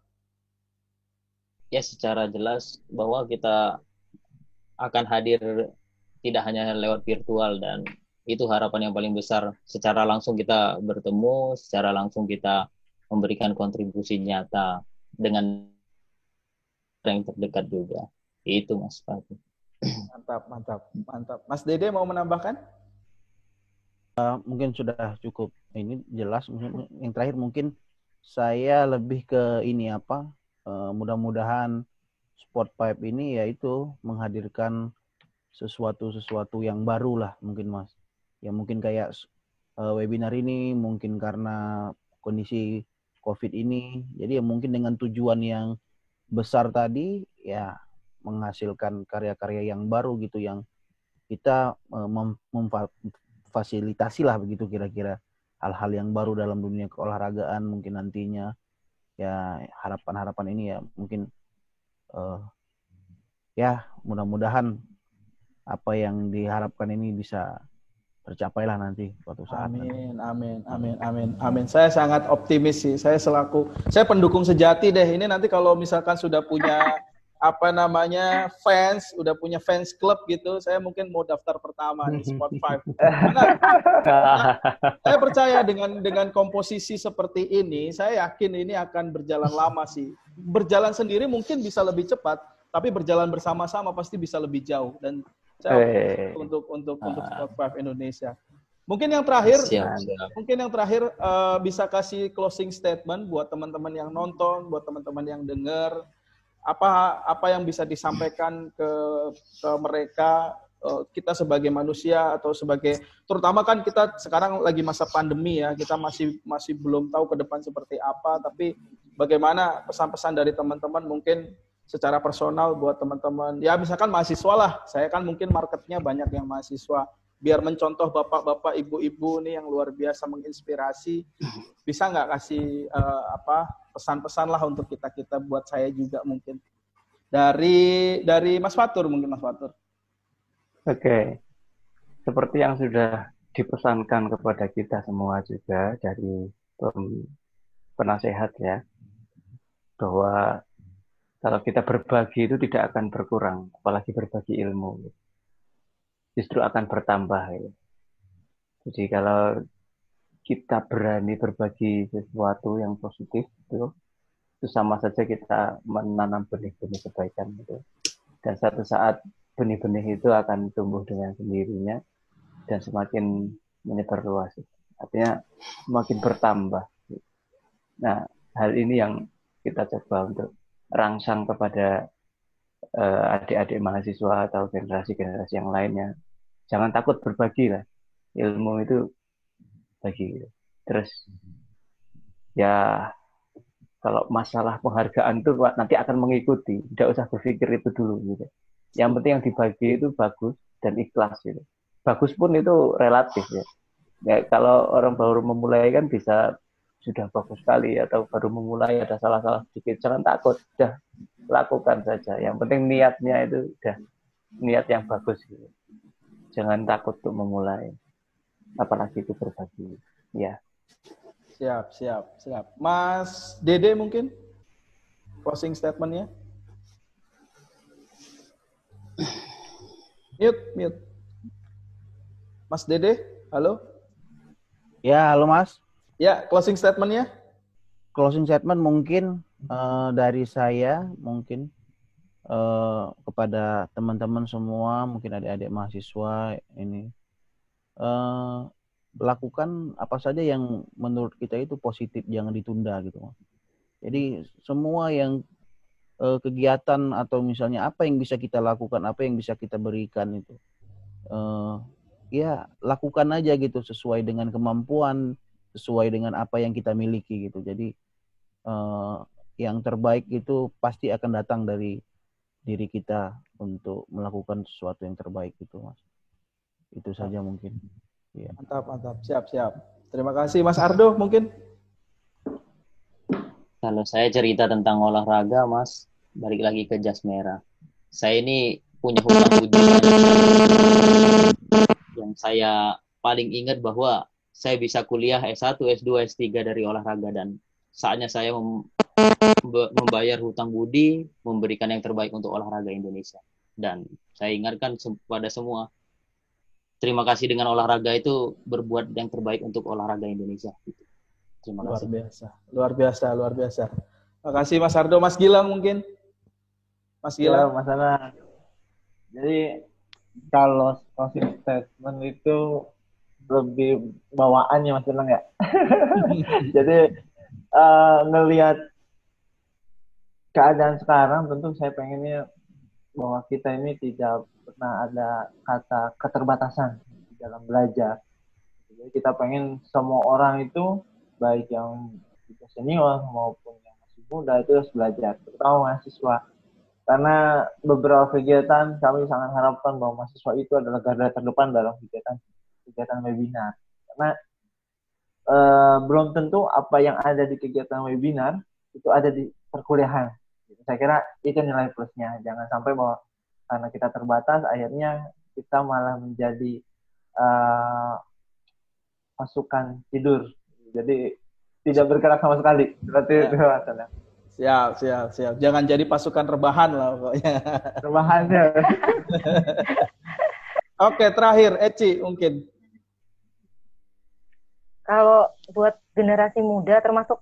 Ya, secara jelas bahwa kita akan hadir tidak hanya lewat virtual, dan itu harapan yang paling besar. Secara langsung kita bertemu, secara langsung kita memberikan kontribusi nyata dengan yang terdekat juga. Itu, Mas Fatih. Mantap. Mas Dede mau menambahkan? Mungkin sudah cukup ini jelas. Yang terakhir mungkin saya lebih ke ini mudah-mudahan Sport 5 ini yaitu menghadirkan sesuatu yang baru lah mungkin, Mas. Ya mungkin kayak webinar ini mungkin karena kondisi COVID ini, jadi ya mungkin dengan tujuan yang besar tadi ya menghasilkan karya-karya yang baru gitu, yang kita memfasilitasi lah begitu kira-kira hal-hal yang baru dalam dunia keolahragaan mungkin nantinya. Ya harapan ini ya mungkin ya mudah-mudahan apa yang diharapkan ini bisa tercapailah nanti suatu saat. Amin. Saya sangat optimis sih. Saya pendukung sejati deh. Ini nanti kalau misalkan sudah punya fans, udah punya fans club gitu, saya mungkin mau daftar pertama di Sport 5. Saya percaya dengan komposisi seperti ini, saya yakin ini akan berjalan lama sih. Berjalan sendiri mungkin bisa lebih cepat, tapi berjalan bersama-sama pasti bisa lebih jauh. Dan saya untuk Sport 5 Indonesia. Mungkin yang terakhir bisa kasih closing statement buat teman-teman yang nonton, buat teman-teman yang dengar. Apa yang bisa disampaikan ke mereka, kita sebagai manusia atau terutama kan kita sekarang lagi masa pandemi ya, kita masih belum tahu ke depan seperti apa, tapi bagaimana pesan-pesan dari teman-teman mungkin secara personal buat teman-teman, ya misalkan mahasiswa lah, saya kan mungkin marketnya banyak yang mahasiswa, biar mencontoh bapak-bapak, ibu-ibu nih yang luar biasa menginspirasi, bisa nggak kasih pesan-pesan lah untuk kita buat saya juga mungkin dari Mas Fatur mungkin, Mas Fatur. Oke. Seperti yang sudah dipesankan kepada kita semua juga dari penasehat ya, bahwa kalau kita berbagi itu tidak akan berkurang, apalagi berbagi ilmu. Justru akan bertambah. Ya. Jadi kalau kita berani berbagi sesuatu yang positif, itu sama saja kita menanam benih-benih kebaikan. Gitu. Dan suatu saat benih-benih itu akan tumbuh dengan sendirinya dan semakin menyebar luas. Artinya semakin bertambah. Nah, hal ini yang kita coba untuk rangsang kepada adik-adik mahasiswa atau generasi-generasi yang lainnya, jangan takut berbagi lah. Ilmu itu bagi. Terus ya kalau masalah penghargaan itu nanti akan mengikuti, tidak usah berpikir itu dulu gitu. Yang penting yang dibagi itu bagus dan ikhlas gitu. Bagus pun itu relatif ya. Ya kalau orang baru memulai kan bisa sudah bagus sekali, atau baru memulai ada salah-salah sedikit, jangan takut, sudah lakukan saja. Yang penting niatnya itu udah niat yang bagus gitu. Jangan takut untuk memulai, apalagi itu berbagi. Ya. Siap. Mas Dede mungkin closing statement-nya. Mute. Mas Dede, halo? Ya, halo Mas. Ya, closing statement-nya. Closing statement mungkin dari saya mungkin kepada teman-teman semua, mungkin adik-adik mahasiswa ini, lakukan apa saja yang menurut kita itu positif, jangan ditunda gitu. Jadi semua yang kegiatan atau misalnya apa yang bisa kita lakukan, apa yang bisa kita berikan itu, ya lakukan aja gitu, sesuai dengan kemampuan, sesuai dengan apa yang kita miliki gitu. Jadi yang terbaik itu pasti akan datang dari diri kita untuk melakukan sesuatu yang terbaik gitu, Mas. Itu saja mungkin. Ya. Mantap. Siap. Terima kasih, Mas Ardo mungkin. Kalau saya cerita tentang olahraga, Mas, balik lagi ke jas merah. Saya ini punya hutang budi yang saya paling ingat bahwa saya bisa kuliah S1, S2, S3 dari olahraga, dan saatnya saya membayar hutang budi, memberikan yang terbaik untuk olahraga Indonesia. Dan saya ingatkan kepada semua, terima kasih, dengan olahraga itu berbuat yang terbaik untuk olahraga Indonesia. Terima kasih. Luar biasa. Terima kasih Mas Ardo. Mas Gilang mungkin. Mas Gilang. Ya, masalah. Jadi kalau closing statement itu lebih bawaannya Mas Gilang ya. Jadi ngelihat keadaan sekarang, tentu saya pengennya bahwa kita ini tidak pernah ada kata keterbatasan di dalam belajar. Jadi kita pengen semua orang itu, baik yang senior maupun yang masih muda, itu harus belajar, terutama mahasiswa. Karena beberapa kegiatan kami sangat harapkan bahwa mahasiswa itu adalah garda terdepan dalam kegiatan webinar. Karena belum tentu apa yang ada di kegiatan webinar itu ada di perkuliahan. Saya kira itu nilai plusnya. Jangan sampai bahwa karena kita terbatas, akhirnya kita malah menjadi pasukan tidur. Jadi tidak bergerak sama sekali. Berarti itu masalah. Siap. Jangan jadi pasukan rebahan lah pokoknya. Rebahannya. Oke, terakhir Eci mungkin. Kalau buat generasi muda, termasuk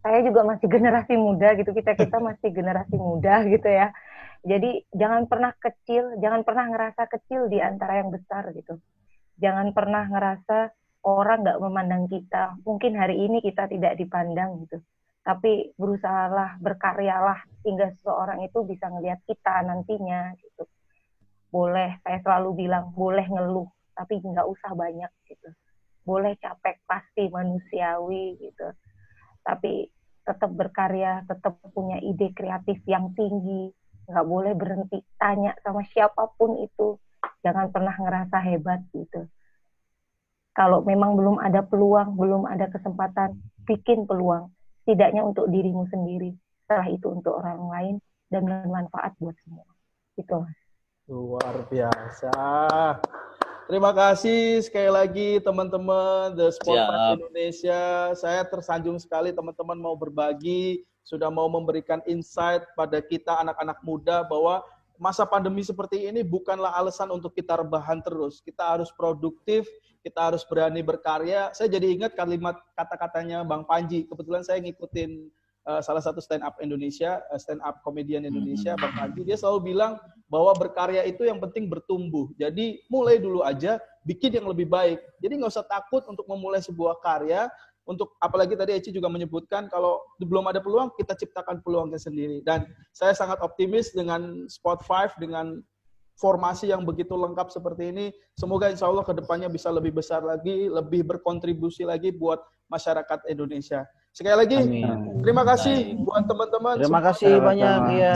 saya juga masih generasi muda gitu, kita masih generasi muda gitu ya. Jadi jangan pernah ngerasa kecil di antara yang besar gitu. Jangan pernah ngerasa orang nggak memandang kita. Mungkin hari ini kita tidak dipandang gitu. Tapi berusahalah, berkaryalah hingga seseorang itu bisa ngelihat kita nantinya gitu. Boleh, saya selalu bilang, boleh ngeluh, tapi nggak usah banyak gitu. Boleh capek, pasti manusiawi gitu. Tapi tetap berkarya, tetap punya ide kreatif yang tinggi. Nggak boleh berhenti tanya sama siapapun itu. Jangan pernah ngerasa hebat gitu. Kalau memang belum ada peluang, belum ada kesempatan, bikin peluang. Setidaknya untuk dirimu sendiri. Setelah itu untuk orang lain dan bermanfaat buat semua. Gitu, Mas. Luar biasa. Terima kasih sekali lagi teman-teman The Spotlight Indonesia. Saya tersanjung sekali teman-teman mau berbagi, sudah mau memberikan insight pada kita anak-anak muda bahwa masa pandemi seperti ini bukanlah alasan untuk kita rebahan terus. Kita harus produktif, kita harus berani berkarya. Saya jadi ingat kalimat kata-katanya Bang Panji. Kebetulan saya ngikutin salah satu stand up comedian Indonesia, Bang Panji. Dia selalu bilang bahwa berkarya itu yang penting bertumbuh. Jadi mulai dulu aja, bikin yang lebih baik. Jadi nggak usah takut untuk memulai sebuah karya, untuk apalagi tadi Eci juga menyebutkan kalau belum ada peluang, kita ciptakan peluangnya sendiri. Dan saya sangat optimis dengan Spot 5, dengan formasi yang begitu lengkap seperti ini. Semoga insya Allah kedepannya bisa lebih besar lagi, lebih berkontribusi lagi buat masyarakat Indonesia. Sekali lagi, terima kasih buat teman-teman. Terima kasih banyak. Ya,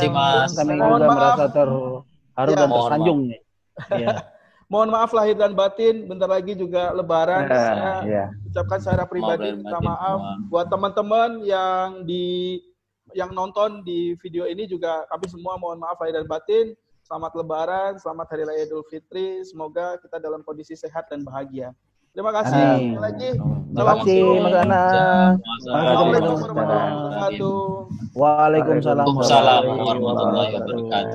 kami juga merasa terharu dan tersanjung nih. Ya. Mohon maaf lahir dan batin, bentar lagi juga Lebaran. Saya ucapkan secara pribadi minta maaf buat teman-teman yang nonton di video ini juga, kami semua mohon maaf lahir dan batin. Selamat Lebaran, selamat Hari Raya Idul Fitri. Semoga kita dalam kondisi sehat dan bahagia. Terima kasih. Sekali lagi. Terima kasih Mas Anang. Assalamualaikum warahmatullahi wabarakatuh. Waalaikumsalam warahmatullahi wabarakatuh.